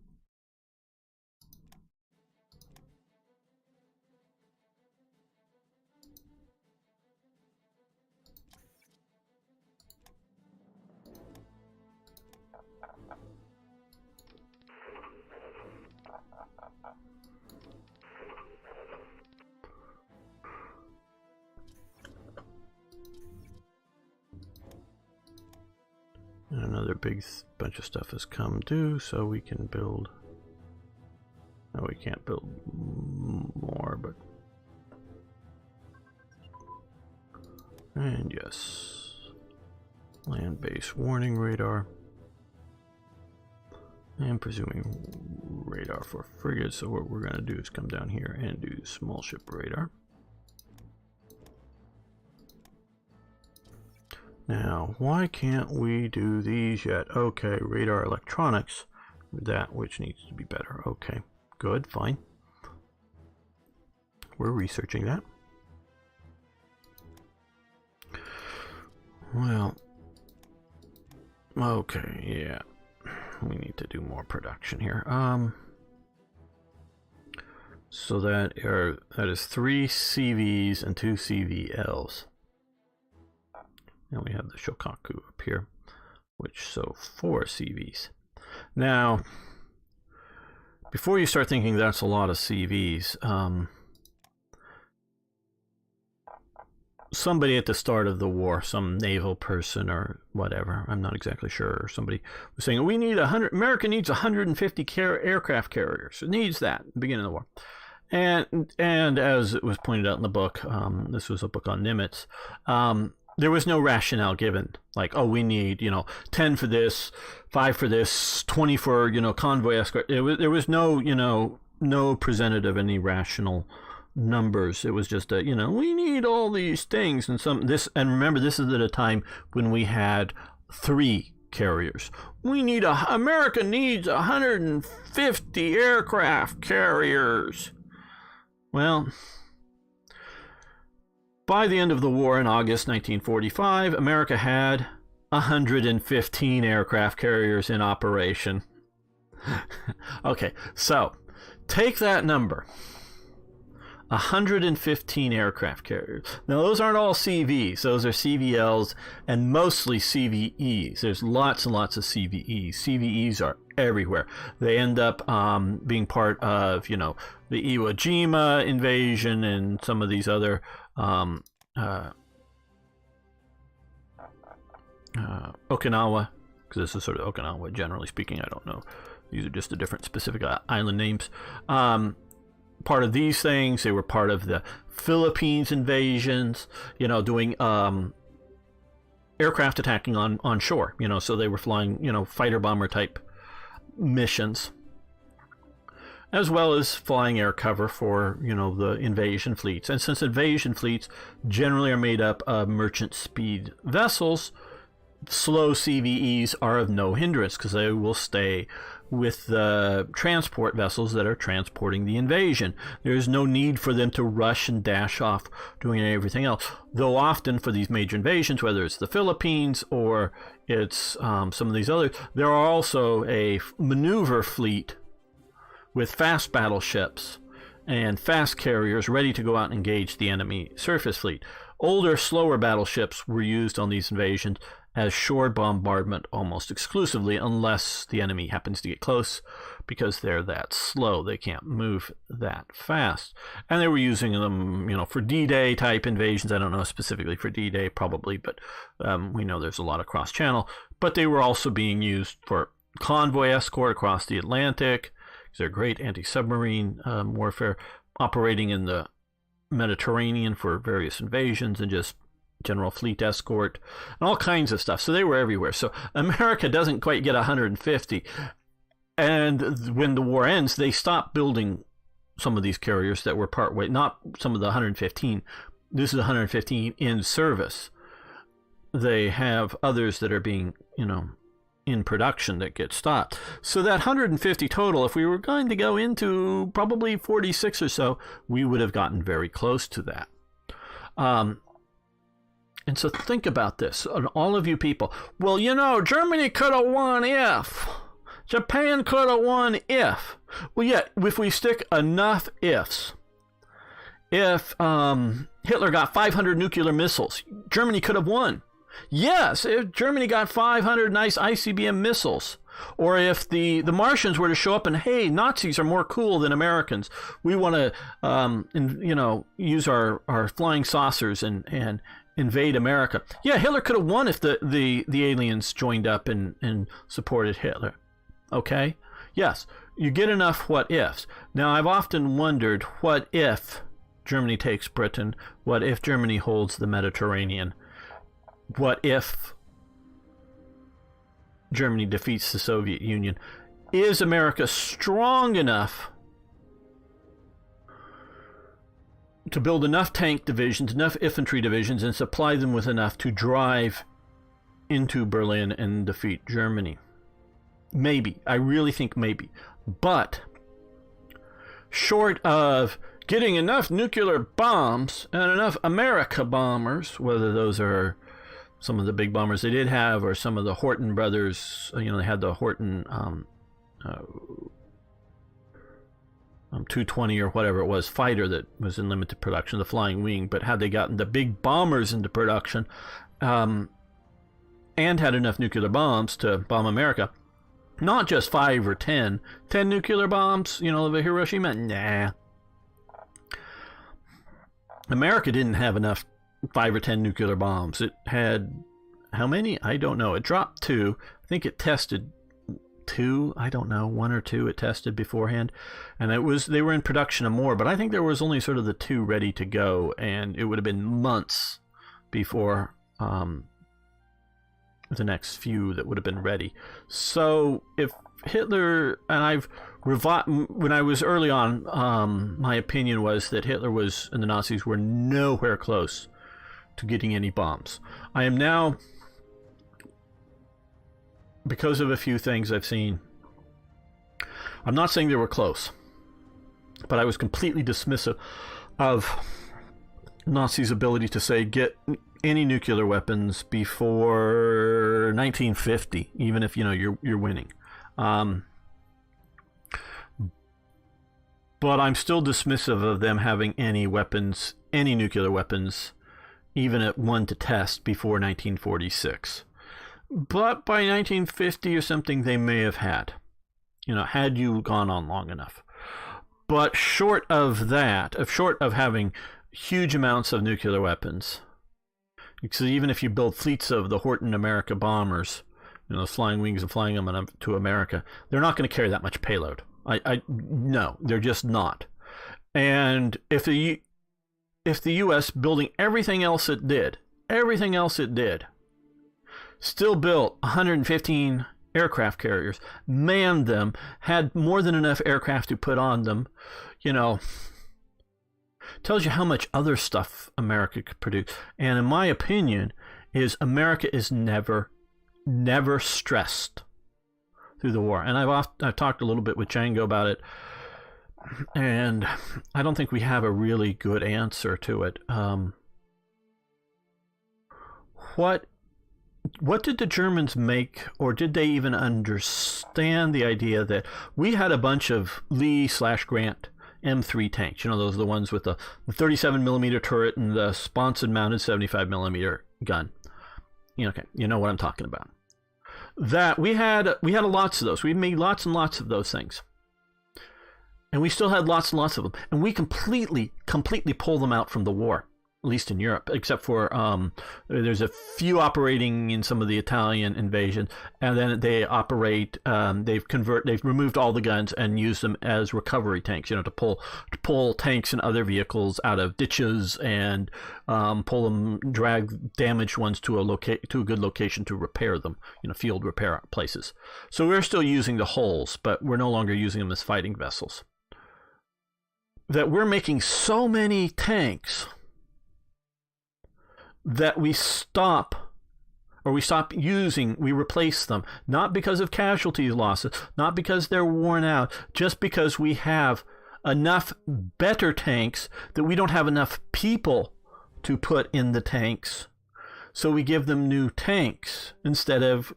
a big bunch of stuff has come due, so we can build. No, we can't build more, but. And yes. Land-based warning radar. And presuming radar for frigates, so what we're going to do is come down here and do small ship radar. Now, why can't we do these yet? Okay, radar electronics, that which needs to be better. Okay, good, fine. We're researching that. Well, okay, yeah. We need to do more production here. So that is 3 CVs and 2 CVLs. And we have the Shokaku up here, so 4 CVs. Now, before you start thinking that's a lot of CVs, somebody at the start of the war, some naval person or whatever, I'm not exactly sure, or somebody was saying, we need America needs 150 aircraft carriers. It needs that at the beginning of the war. And as it was pointed out in the book, this was a book on Nimitz, there was no rationale given, like, oh, we need, 10 for this, 5 for this, 20 for, convoy escort. There was no, no presented of any rational numbers. It was just a, we need all these things and and remember, this is at a time when we had 3 carriers. America needs 150 aircraft carriers. Well, by the end of the war in August 1945, America had 115 aircraft carriers in operation. Okay, so take that number. 115 aircraft carriers. Now, those aren't all CVs. Those are CVLs and mostly CVEs. There's lots and lots of CVEs. CVEs are everywhere. They end up being part of, the Iwo Jima invasion and some of these other Okinawa, because this is sort of Okinawa, generally speaking. I don't know. These are just the different specific island names. Part of these things. They were part of the Philippines invasions, doing aircraft attacking on shore, so they were flying, fighter bomber type missions, as well as flying air cover for, the invasion fleets. And since invasion fleets generally are made up of merchant speed vessels, slow CVEs are of no hindrance because they will stay with the transport vessels that are transporting the invasion. There's no need for them to rush and dash off doing everything else. Though often for these major invasions, whether it's the Philippines or it's some of these others, there are also a maneuver fleet with fast battleships and fast carriers ready to go out and engage the enemy surface fleet. Older, slower battleships were used on these invasions as shore bombardment almost exclusively, unless the enemy happens to get close, because they're that slow. They can't move that fast. And they were using them, for D-Day type invasions. I don't know specifically for D-Day, probably, but we know there's a lot of cross-channel. But they were also being used for convoy escort across the Atlantic. They're great anti-submarine warfare, operating in the Mediterranean for various invasions and just general fleet escort and all kinds of stuff. So they were everywhere. So America doesn't quite get 150. And when the war ends, they stop building some of these carriers that were partway, not some of the 115. This is 115 in service. They have others that are being, in production that get stopped. So that 150 total, if we were going to go into probably 46 or so, we would have gotten very close to that. And so think about this, and all of you people. Well, Germany could have won if. Japan could have won if. Well, yeah, if we stick enough ifs. If Hitler got 500 nuclear missiles, Germany could have won. Yes, if Germany got 500 nice ICBM missiles. Or if the Martians were to show up and, hey, Nazis are more cool than Americans. We want to, use our flying saucers and invade America. Yeah, Hitler could have won if the aliens joined up and supported Hitler. Okay? Yes, you get enough what ifs. Now, I've often wondered, what if Germany takes Britain? What if Germany holds the Mediterranean? What if Germany defeats the Soviet Union? Is America strong enough to build enough tank divisions, enough infantry divisions, and supply them with enough to drive into Berlin and defeat Germany? Maybe. I really think maybe. But short of getting enough nuclear bombs and enough America bombers, whether those are some of the big bombers they did have or some of the Horton brothers, they had the Horton 220 or whatever it was fighter that was in limited production, the Flying Wing, but had they gotten the big bombers into production and had enough nuclear bombs to bomb America, not just 5 or 10 nuclear bombs, of Hiroshima, nah. America didn't have enough 5 or 10 nuclear bombs. It had, how many? I don't know. It dropped 2. I think it tested 2. I don't know, 1 or 2 it tested beforehand. And they were in production of more, but I think there was only sort of the 2 ready to go, and it would have been months before the next few that would have been ready. So if Hitler, and when I was early on, my opinion was that Hitler and the Nazis were nowhere close to getting any bombs. I am now, because of a few things I've seen, I'm not saying they were close, but I was completely dismissive of Nazis' ability to say get any nuclear weapons before 1950, even if you're winning. But I'm still dismissive of them having any weapons, any nuclear weapons, even at one to test before 1946. But by 1950 or something, they may have had, had you gone on long enough. But short of that, short of having huge amounts of nuclear weapons, because even if you build fleets of the Horton America bombers, those Flying Wings and flying them to America, they're not going to carry that much payload. No, they're just not. And if the U.S. building everything else it did, still built 115 aircraft carriers, manned them, had more than enough aircraft to put on them, tells you how much other stuff America could produce. And in my opinion, America is never stressed through the war. And I've talked a little bit with Django about it, and I don't think we have a really good answer to it. What did the Germans make, or did they even understand the idea that we had a bunch of Lee/Grant M3 tanks? Those are the ones with the 37 millimeter turret and the sponson mounted 75 millimeter gun. Okay, you know what I'm talking about. That we had lots of those. We made lots and lots of those things, and we still had lots and lots of them. And we completely pulled them out from the war, at least in Europe, except for there's a few operating in some of the Italian invasions, and then they operate. They've removed all the guns and used them as recovery tanks. To pull tanks and other vehicles out of ditches and drag damaged ones to a good location to repair them. Field repair places. So we're still using the hulls, but we're no longer using them as fighting vessels. That we're making so many tanks that we replace them, not because of casualty losses, not because they're worn out, just because we have enough better tanks that we don't have enough people to put in the tanks. So we give them new tanks instead of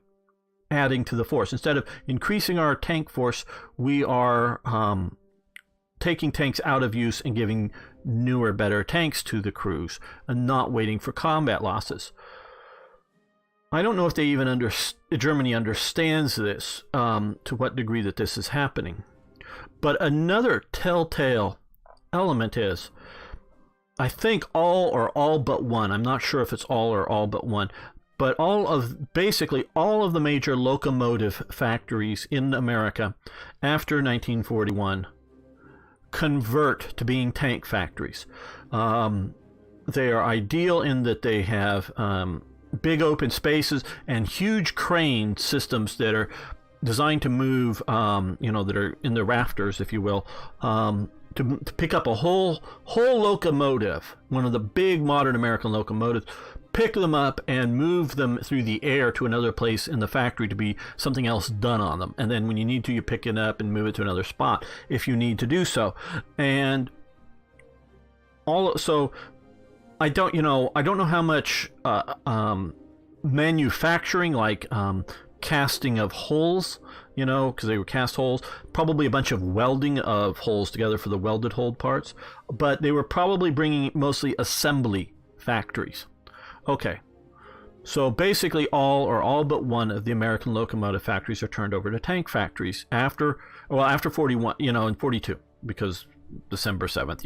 adding to the force. Instead of increasing our tank force, we are taking tanks out of use and giving newer, better tanks to the crews and not waiting for combat losses. I don't know if Germany understands this, to what degree that this is happening. But another telltale element is I think all but one. I'm not sure if it's all or all but one. But basically all of the major locomotive factories in America after 1941 convert to being tank factories. They are ideal in that they have big open spaces and huge crane systems that are designed to move, that are in the rafters, if you will, to pick up a whole locomotive, one of the big modern American locomotives, pick them up and move them through the air to another place in the factory to be something else done on them. And then when you need to, you pick it up and move it to another spot if you need to do so. And so I don't know how much manufacturing, like casting of holes, because they were cast holes, probably a bunch of welding of holes together for the welded hole parts, but they were probably bringing mostly assembly factories. Okay, so basically all but one of the American locomotive factories are turned over to tank factories after 41, in 42, because December 7th,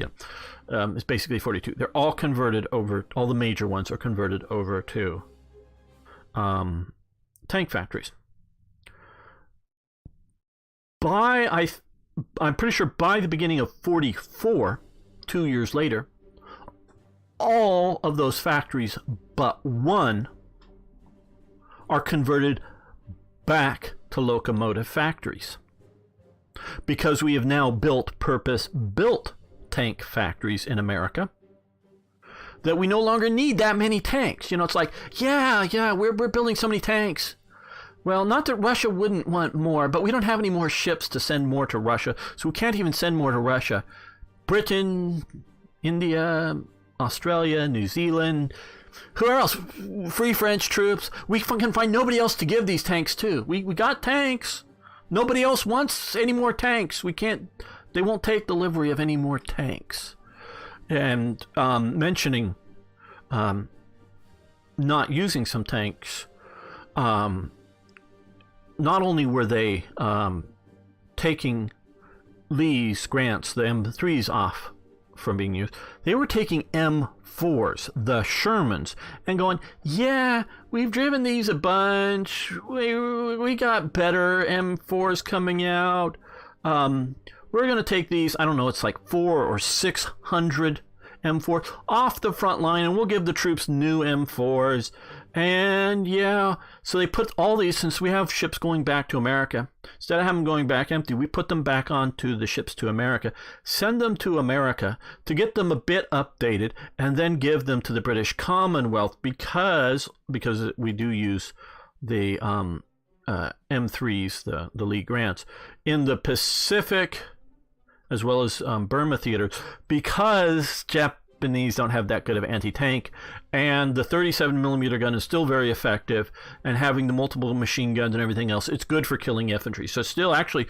it's basically 42. They're all converted over, all the major ones are converted over to tank factories. I'm pretty sure by the beginning of 44, 2 years later, all of those factories but one are converted back to locomotive factories, because we have now purpose-built tank factories in America, that we no longer need that many tanks. It's like, we're building so many tanks. Well, not that Russia wouldn't want more, but we don't have any more ships to send more to Russia, so we can't even send more to Russia. Britain, India, Australia, New Zealand, who else? Free French troops. We can find nobody else to give these tanks to. We got tanks. Nobody else wants any more tanks. They won't take delivery of any more tanks. And mentioning not using some tanks, not only were they taking Lee's Grants, the M3s, off from being used, they were taking M4s, the Shermans, and going, we've driven these a bunch, we got better M4s coming out, we're going to take these, I don't know, it's like 400 or 600 M4s off the front line, and we'll give the troops new M4s. And so they put all these, since we have ships going back to America, instead of having them going back empty, we put them back onto the ships to America, send them to America to get them a bit updated, and then give them to the British Commonwealth, because we do use the M3s, the Lee Grants, in the Pacific as well as Burma theaters, because Japanese don't have that good of anti-tank, and the 37mm gun is still very effective, and having the multiple machine guns and everything else, it's good for killing infantry. So still, actually,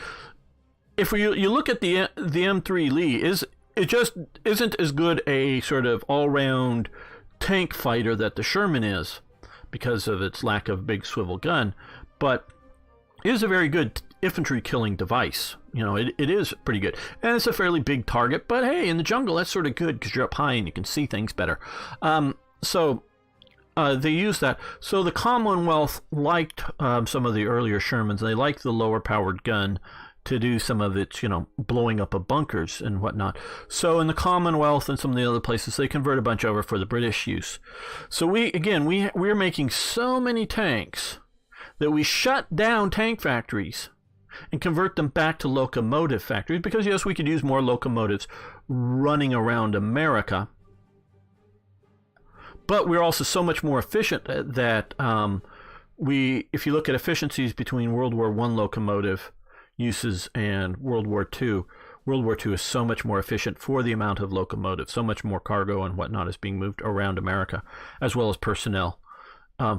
if you look at the M3 Lee, it just isn't as good a sort of all-round tank fighter that the Sherman is, because of its lack of big swivel gun, but it is a very good infantry killing device. It is pretty good, and it's a fairly big target, but hey, in the jungle that's sort of good because you're up high and you can see things better. So they use that. So the Commonwealth liked some of the earlier Shermans. They liked the lower powered gun to do some of its, blowing up of bunkers and whatnot. So in the Commonwealth and some of the other places, they convert a bunch over for the British use. So we're making so many tanks that we shut down tank factories and convert them back to locomotive factories, because yes, we could use more locomotives running around America, but we're also so much more efficient that if you look at efficiencies between World War I locomotive uses and World War II is so much more efficient for the amount of locomotives. So much more cargo and whatnot is being moved around America, as well as personnel.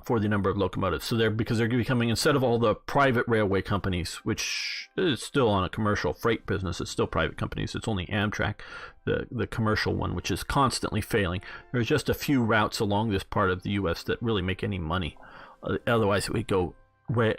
For the number of locomotives. So because they're becoming, instead of all the private railway companies, which is still on a commercial freight business, it's still private companies. It's only Amtrak, the commercial one, which is constantly failing. There's just a few routes along this part of the U.S. that really make any money. Otherwise, it would go way.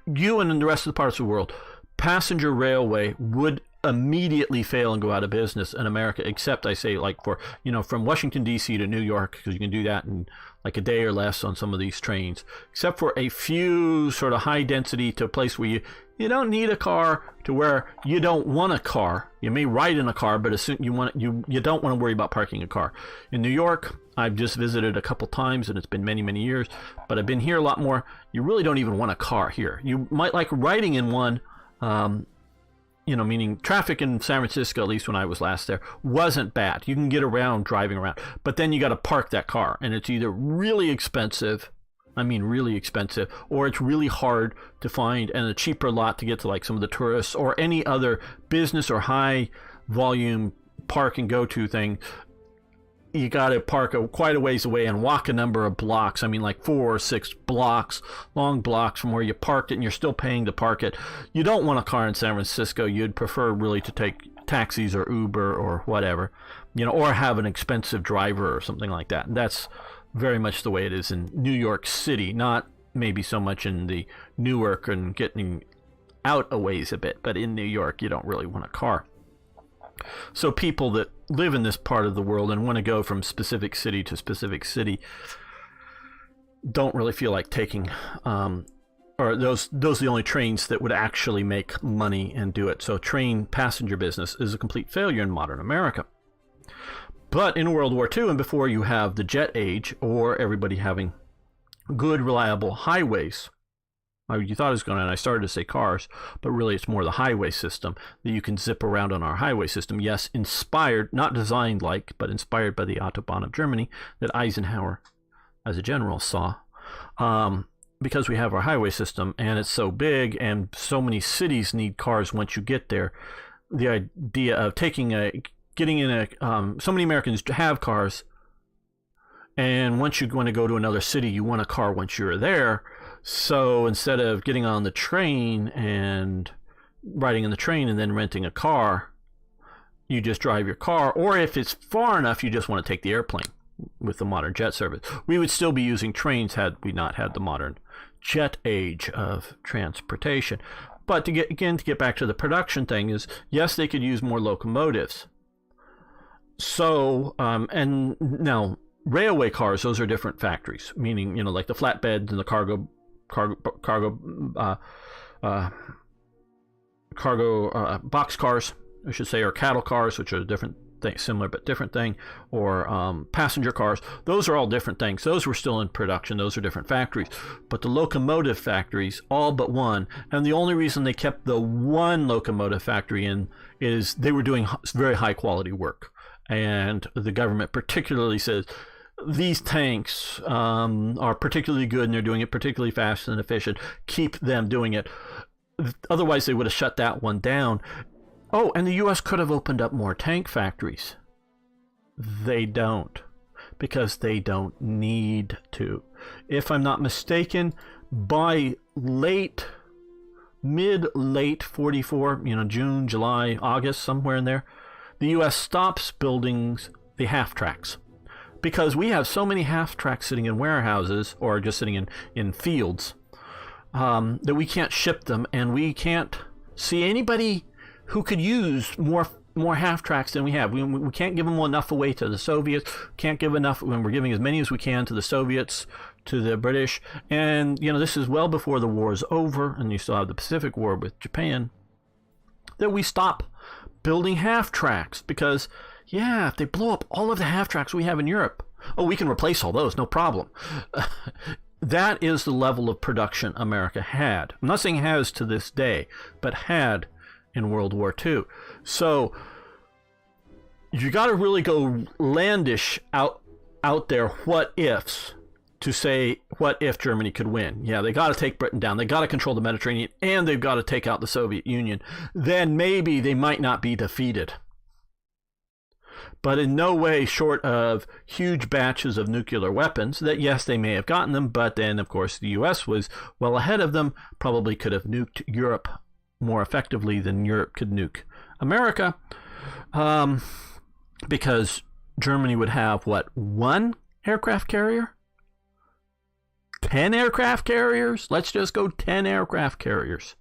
You and in the rest of the parts of the world, passenger railway would immediately fail and go out of business in America, except I say like for, from Washington, D.C. to New York, because you can do that in like a day or less on some of these trains, except for a few sort of high density to a place where you don't need a car to where you don't want a car. You may ride in a car, but as soon you don't want to worry about parking a car. In New York, I've just visited a couple times, and it's been many, many years, but I've been here a lot more. You really don't even want a car here. You might like riding in one, meaning traffic in San Francisco, at least when I was last there, wasn't bad. You can get around driving around, but then you got to park that car, and it's either really expensive, or it's really hard to find and a cheaper lot to get to like some of the tourists or any other business or high volume park and go to thing. You got to park quite a ways away and walk a number of blocks. I mean, like 4 or 6 blocks, long blocks from where you parked it, and you're still paying to park it. You don't want a car in San Francisco. You'd prefer really to take taxis or Uber or whatever, or have an expensive driver or something like that. And that's very much the way it is in New York City, not maybe so much in the Newark and getting out a ways a bit, but in New York, you don't really want a car. So people that live in this part of the world and want to go from specific city to specific city don't really feel like taking, or those are the only trains that would actually make money and do it. So train passenger business is a complete failure in modern America. But in World War II and before, you have the jet age, or everybody having good, reliable highways. You thought it was going to, and I started to say cars, but really it's more the highway system that you can zip around on our highway system. Yes, inspired, not designed like, but inspired by the Autobahn of Germany that Eisenhower, as a general, saw. Because we have our highway system, and it's so big, and so many cities need cars once you get there. The idea of so many Americans have cars, and once you want to go to another city, you want a car once you're there. So instead of getting on the train and riding in the train and then renting a car, you just drive your car. Or if it's far enough, you just want to take the airplane with the modern jet service. We would still be using trains had we not had the modern jet age of transportation. But to get back to the production thing is, yes, they could use more locomotives. So, and now railway cars, those are different factories, meaning, like the flatbeds and the cargo box cars, I should say, or cattle cars, which are a different thing, similar but different thing, or passenger cars. Those are all different things. Those were still in production. Those are different factories. But the locomotive factories, all but one, and the only reason they kept the one locomotive factory in is they were doing very high quality work. And the government particularly says, these tanks are particularly good and they're doing it particularly fast and efficient. Keep them doing it. Otherwise, they would have shut that one down. Oh, and the U.S. could have opened up more tank factories. They don't, because they don't need to. If I'm not mistaken, by mid-late 44, June, July, August, somewhere in there, the U.S. stops building the half-tracks. Because we have so many half-tracks sitting in warehouses or just sitting in fields that we can't ship them, and we can't see anybody who could use more half-tracks than we have. We can't give them enough away to the Soviets. Can't give enough when we're giving as many as we can to the Soviets, to the British. And, this is well before the war is over, and you still have the Pacific War with Japan, that we stop building half-tracks because, yeah, if they blow up all of the half-tracks we have in Europe, we can replace all those, no problem. That is the level of production America had. I'm not saying has to this day, but had in World War II. So you got to really go landish out there what ifs to say what if Germany could win. Yeah, they got to take Britain down. They got to control the Mediterranean, and they've got to take out the Soviet Union. Then maybe they might not be defeated. But in no way short of huge batches of nuclear weapons that, yes, they may have gotten them, but then, of course, the U.S. was well ahead of them, probably could have nuked Europe more effectively than Europe could nuke America, because Germany would have, one aircraft carrier? 10 aircraft carriers? Let's just go 10 aircraft carriers.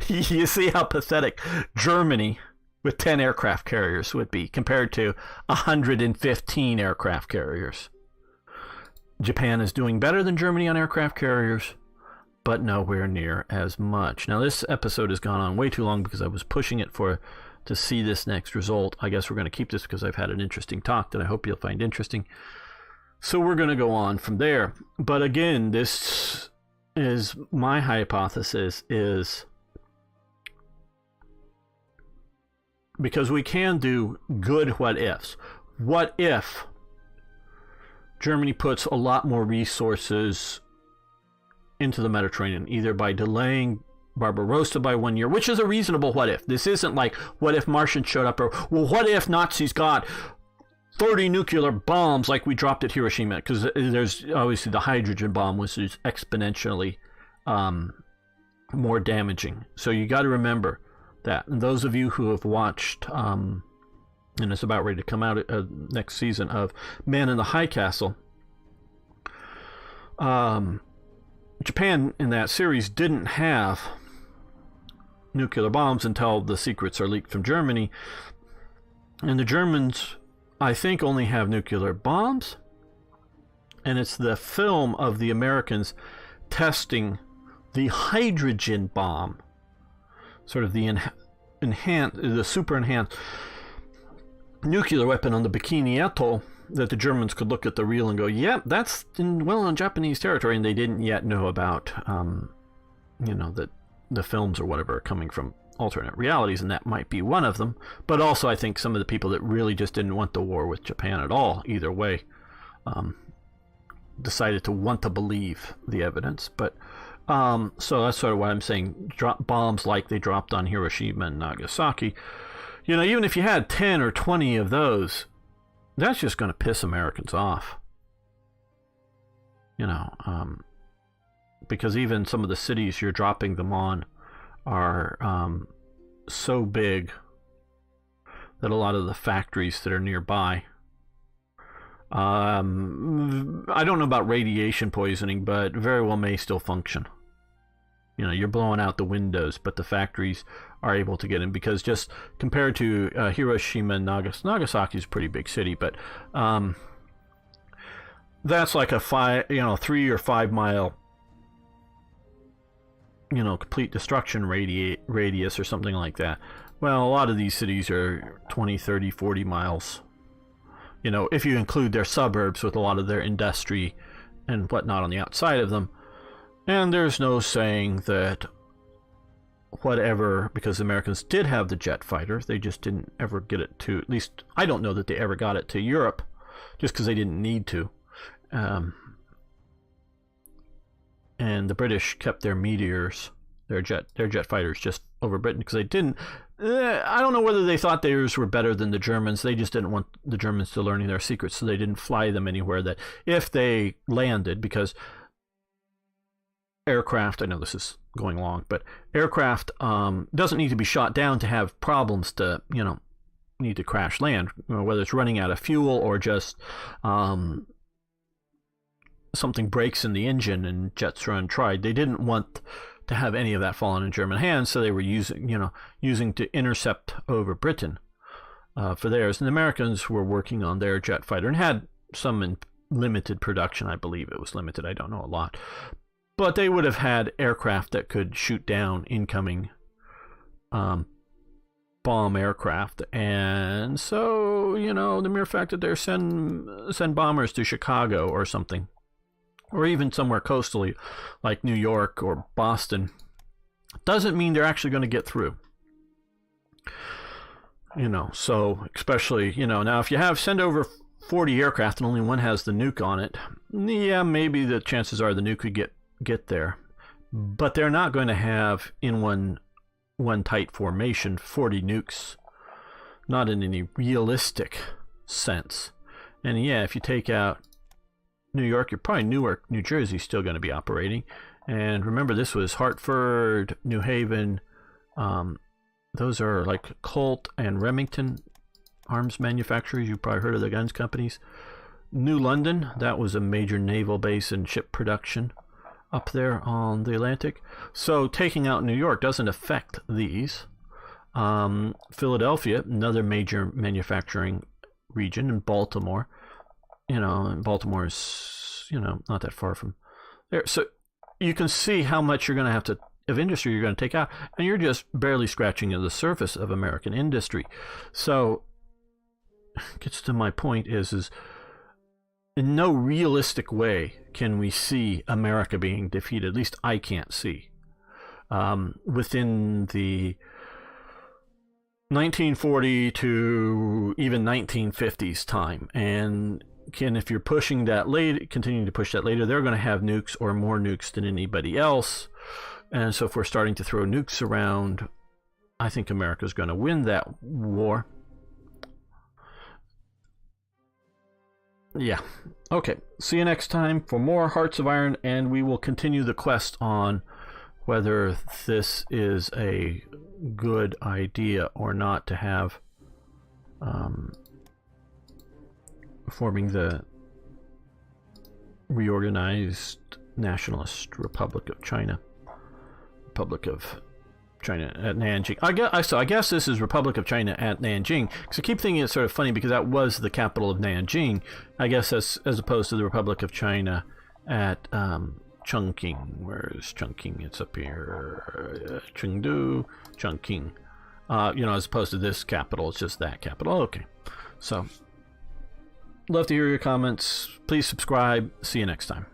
You see how pathetic Germany with 10 aircraft carriers would be compared to 115 aircraft carriers. Japan is doing better than Germany on aircraft carriers, but nowhere near as much. Now, this episode has gone on way too long because I was pushing it to see this next result. I guess we're going to keep this because I've had an interesting talk that I hope you'll find interesting. So we're going to go on from there. But again, this is my hypothesis, is because we can do good what ifs. What if Germany puts a lot more resources into the Mediterranean, either by delaying Barbarossa by 1 year, which is a reasonable what if. This isn't like, what if Martians showed up, or, well, what if Nazis got 30 nuclear bombs like we dropped at Hiroshima? Because there's obviously the hydrogen bomb, which is exponentially more damaging. So you got to remember that. And those of you who have watched, and it's about ready to come out next season of Man in the High Castle, Japan in that series didn't have nuclear bombs until the secrets are leaked from Germany. And the Germans, I think, only have nuclear bombs. And it's the film of the Americans testing the hydrogen bomb, sort of the super enhanced nuclear weapon on the Bikini Atoll, that the Germans could look at the reel and go, yep, that's on Japanese territory. And they didn't yet know about, that the films or whatever are coming from alternate realities, and that might be one of them. But also, I think some of the people that really just didn't want the war with Japan at all, either way, decided to want to believe the evidence. But so that's sort of why I'm saying drop bombs like they dropped on Hiroshima and Nagasaki. Even if you had 10 or 20 of those, that's just going to piss Americans off. Because even some of the cities you're dropping them on are so big that a lot of the factories that are nearby, I don't know about radiation poisoning, but very well may still function. You're blowing out the windows, but the factories are able to get in, because just compared to Hiroshima and Nagasaki is a pretty big city, but that's like a 3 or 5 mile, complete destruction radius or something like that. Well, a lot of these cities are 20, 30, 40 miles. If you include their suburbs with a lot of their industry and whatnot on the outside of them. And there's no saying that whatever, because the Americans did have the jet fighter, they just didn't ever get it to, at least I don't know that they ever got it to Europe, just because they didn't need to. And the British kept their Meteors, their jet fighters, just over Britain, because they didn't. I don't know whether they thought theirs were better than the Germans. They just didn't want the Germans to learn their secrets, so they didn't fly them anywhere that if they landed, because aircraft, I know this is going long, but aircraft doesn't need to be shot down to have problems to, need to crash land, whether it's running out of fuel or just something breaks in the engine and jets are untried. They didn't want to have any of that falling in German hands, so they were using to intercept over Britain for theirs. And the Americans were working on their jet fighter and had some in limited production. I believe it was limited. I don't know a lot. But they would have had aircraft that could shoot down incoming bomb aircraft. And so, the mere fact that they're send bombers to Chicago or something, or even somewhere coastally like New York or Boston, doesn't mean they're actually going to get through. So especially, now if you send over 40 aircraft and only one has the nuke on it, yeah, maybe the chances are the nuke could get there. But they're not going to have in one tight formation 40 nukes, not in any realistic sense. And yeah, if you take out New York, you're probably Newark, New Jersey still going to be operating. And remember, this was Hartford, New Haven. Those are like Colt and Remington arms manufacturers. You've probably heard of the guns companies. New London, that was a major naval base and ship production up there on the Atlantic. So taking out New York doesn't affect these. Philadelphia, another major manufacturing region, and Baltimore. And Baltimore is, not that far from there. So you can see how much you're going to have to, of industry you're going to take out, and you're just barely scratching the surface of American industry. So gets to my point is in no realistic way can we see America being defeated. At least I can't see. Within the 1940 to even 1950s time. And if you're pushing that later, continuing to push that later, they're going to have nukes or more nukes than anybody else. And so if we're starting to throw nukes around, I think America's going to win that war. Yeah. Okay. See you next time for more Hearts of Iron, and we will continue the quest on whether this is a good idea or not to have forming the Reorganized Nationalist Republic of China. Republic of China at Nanjing. I guess this is Republic of China at Nanjing, because I keep thinking it's sort of funny because that was the capital of Nanjing. I guess that's as opposed to the Republic of China at Chongqing. Where's Chongqing? It's up here. Chengdu, Chongqing. As opposed to this capital, it's just that capital. Okay. So, love to hear your comments. Please subscribe. See you next time.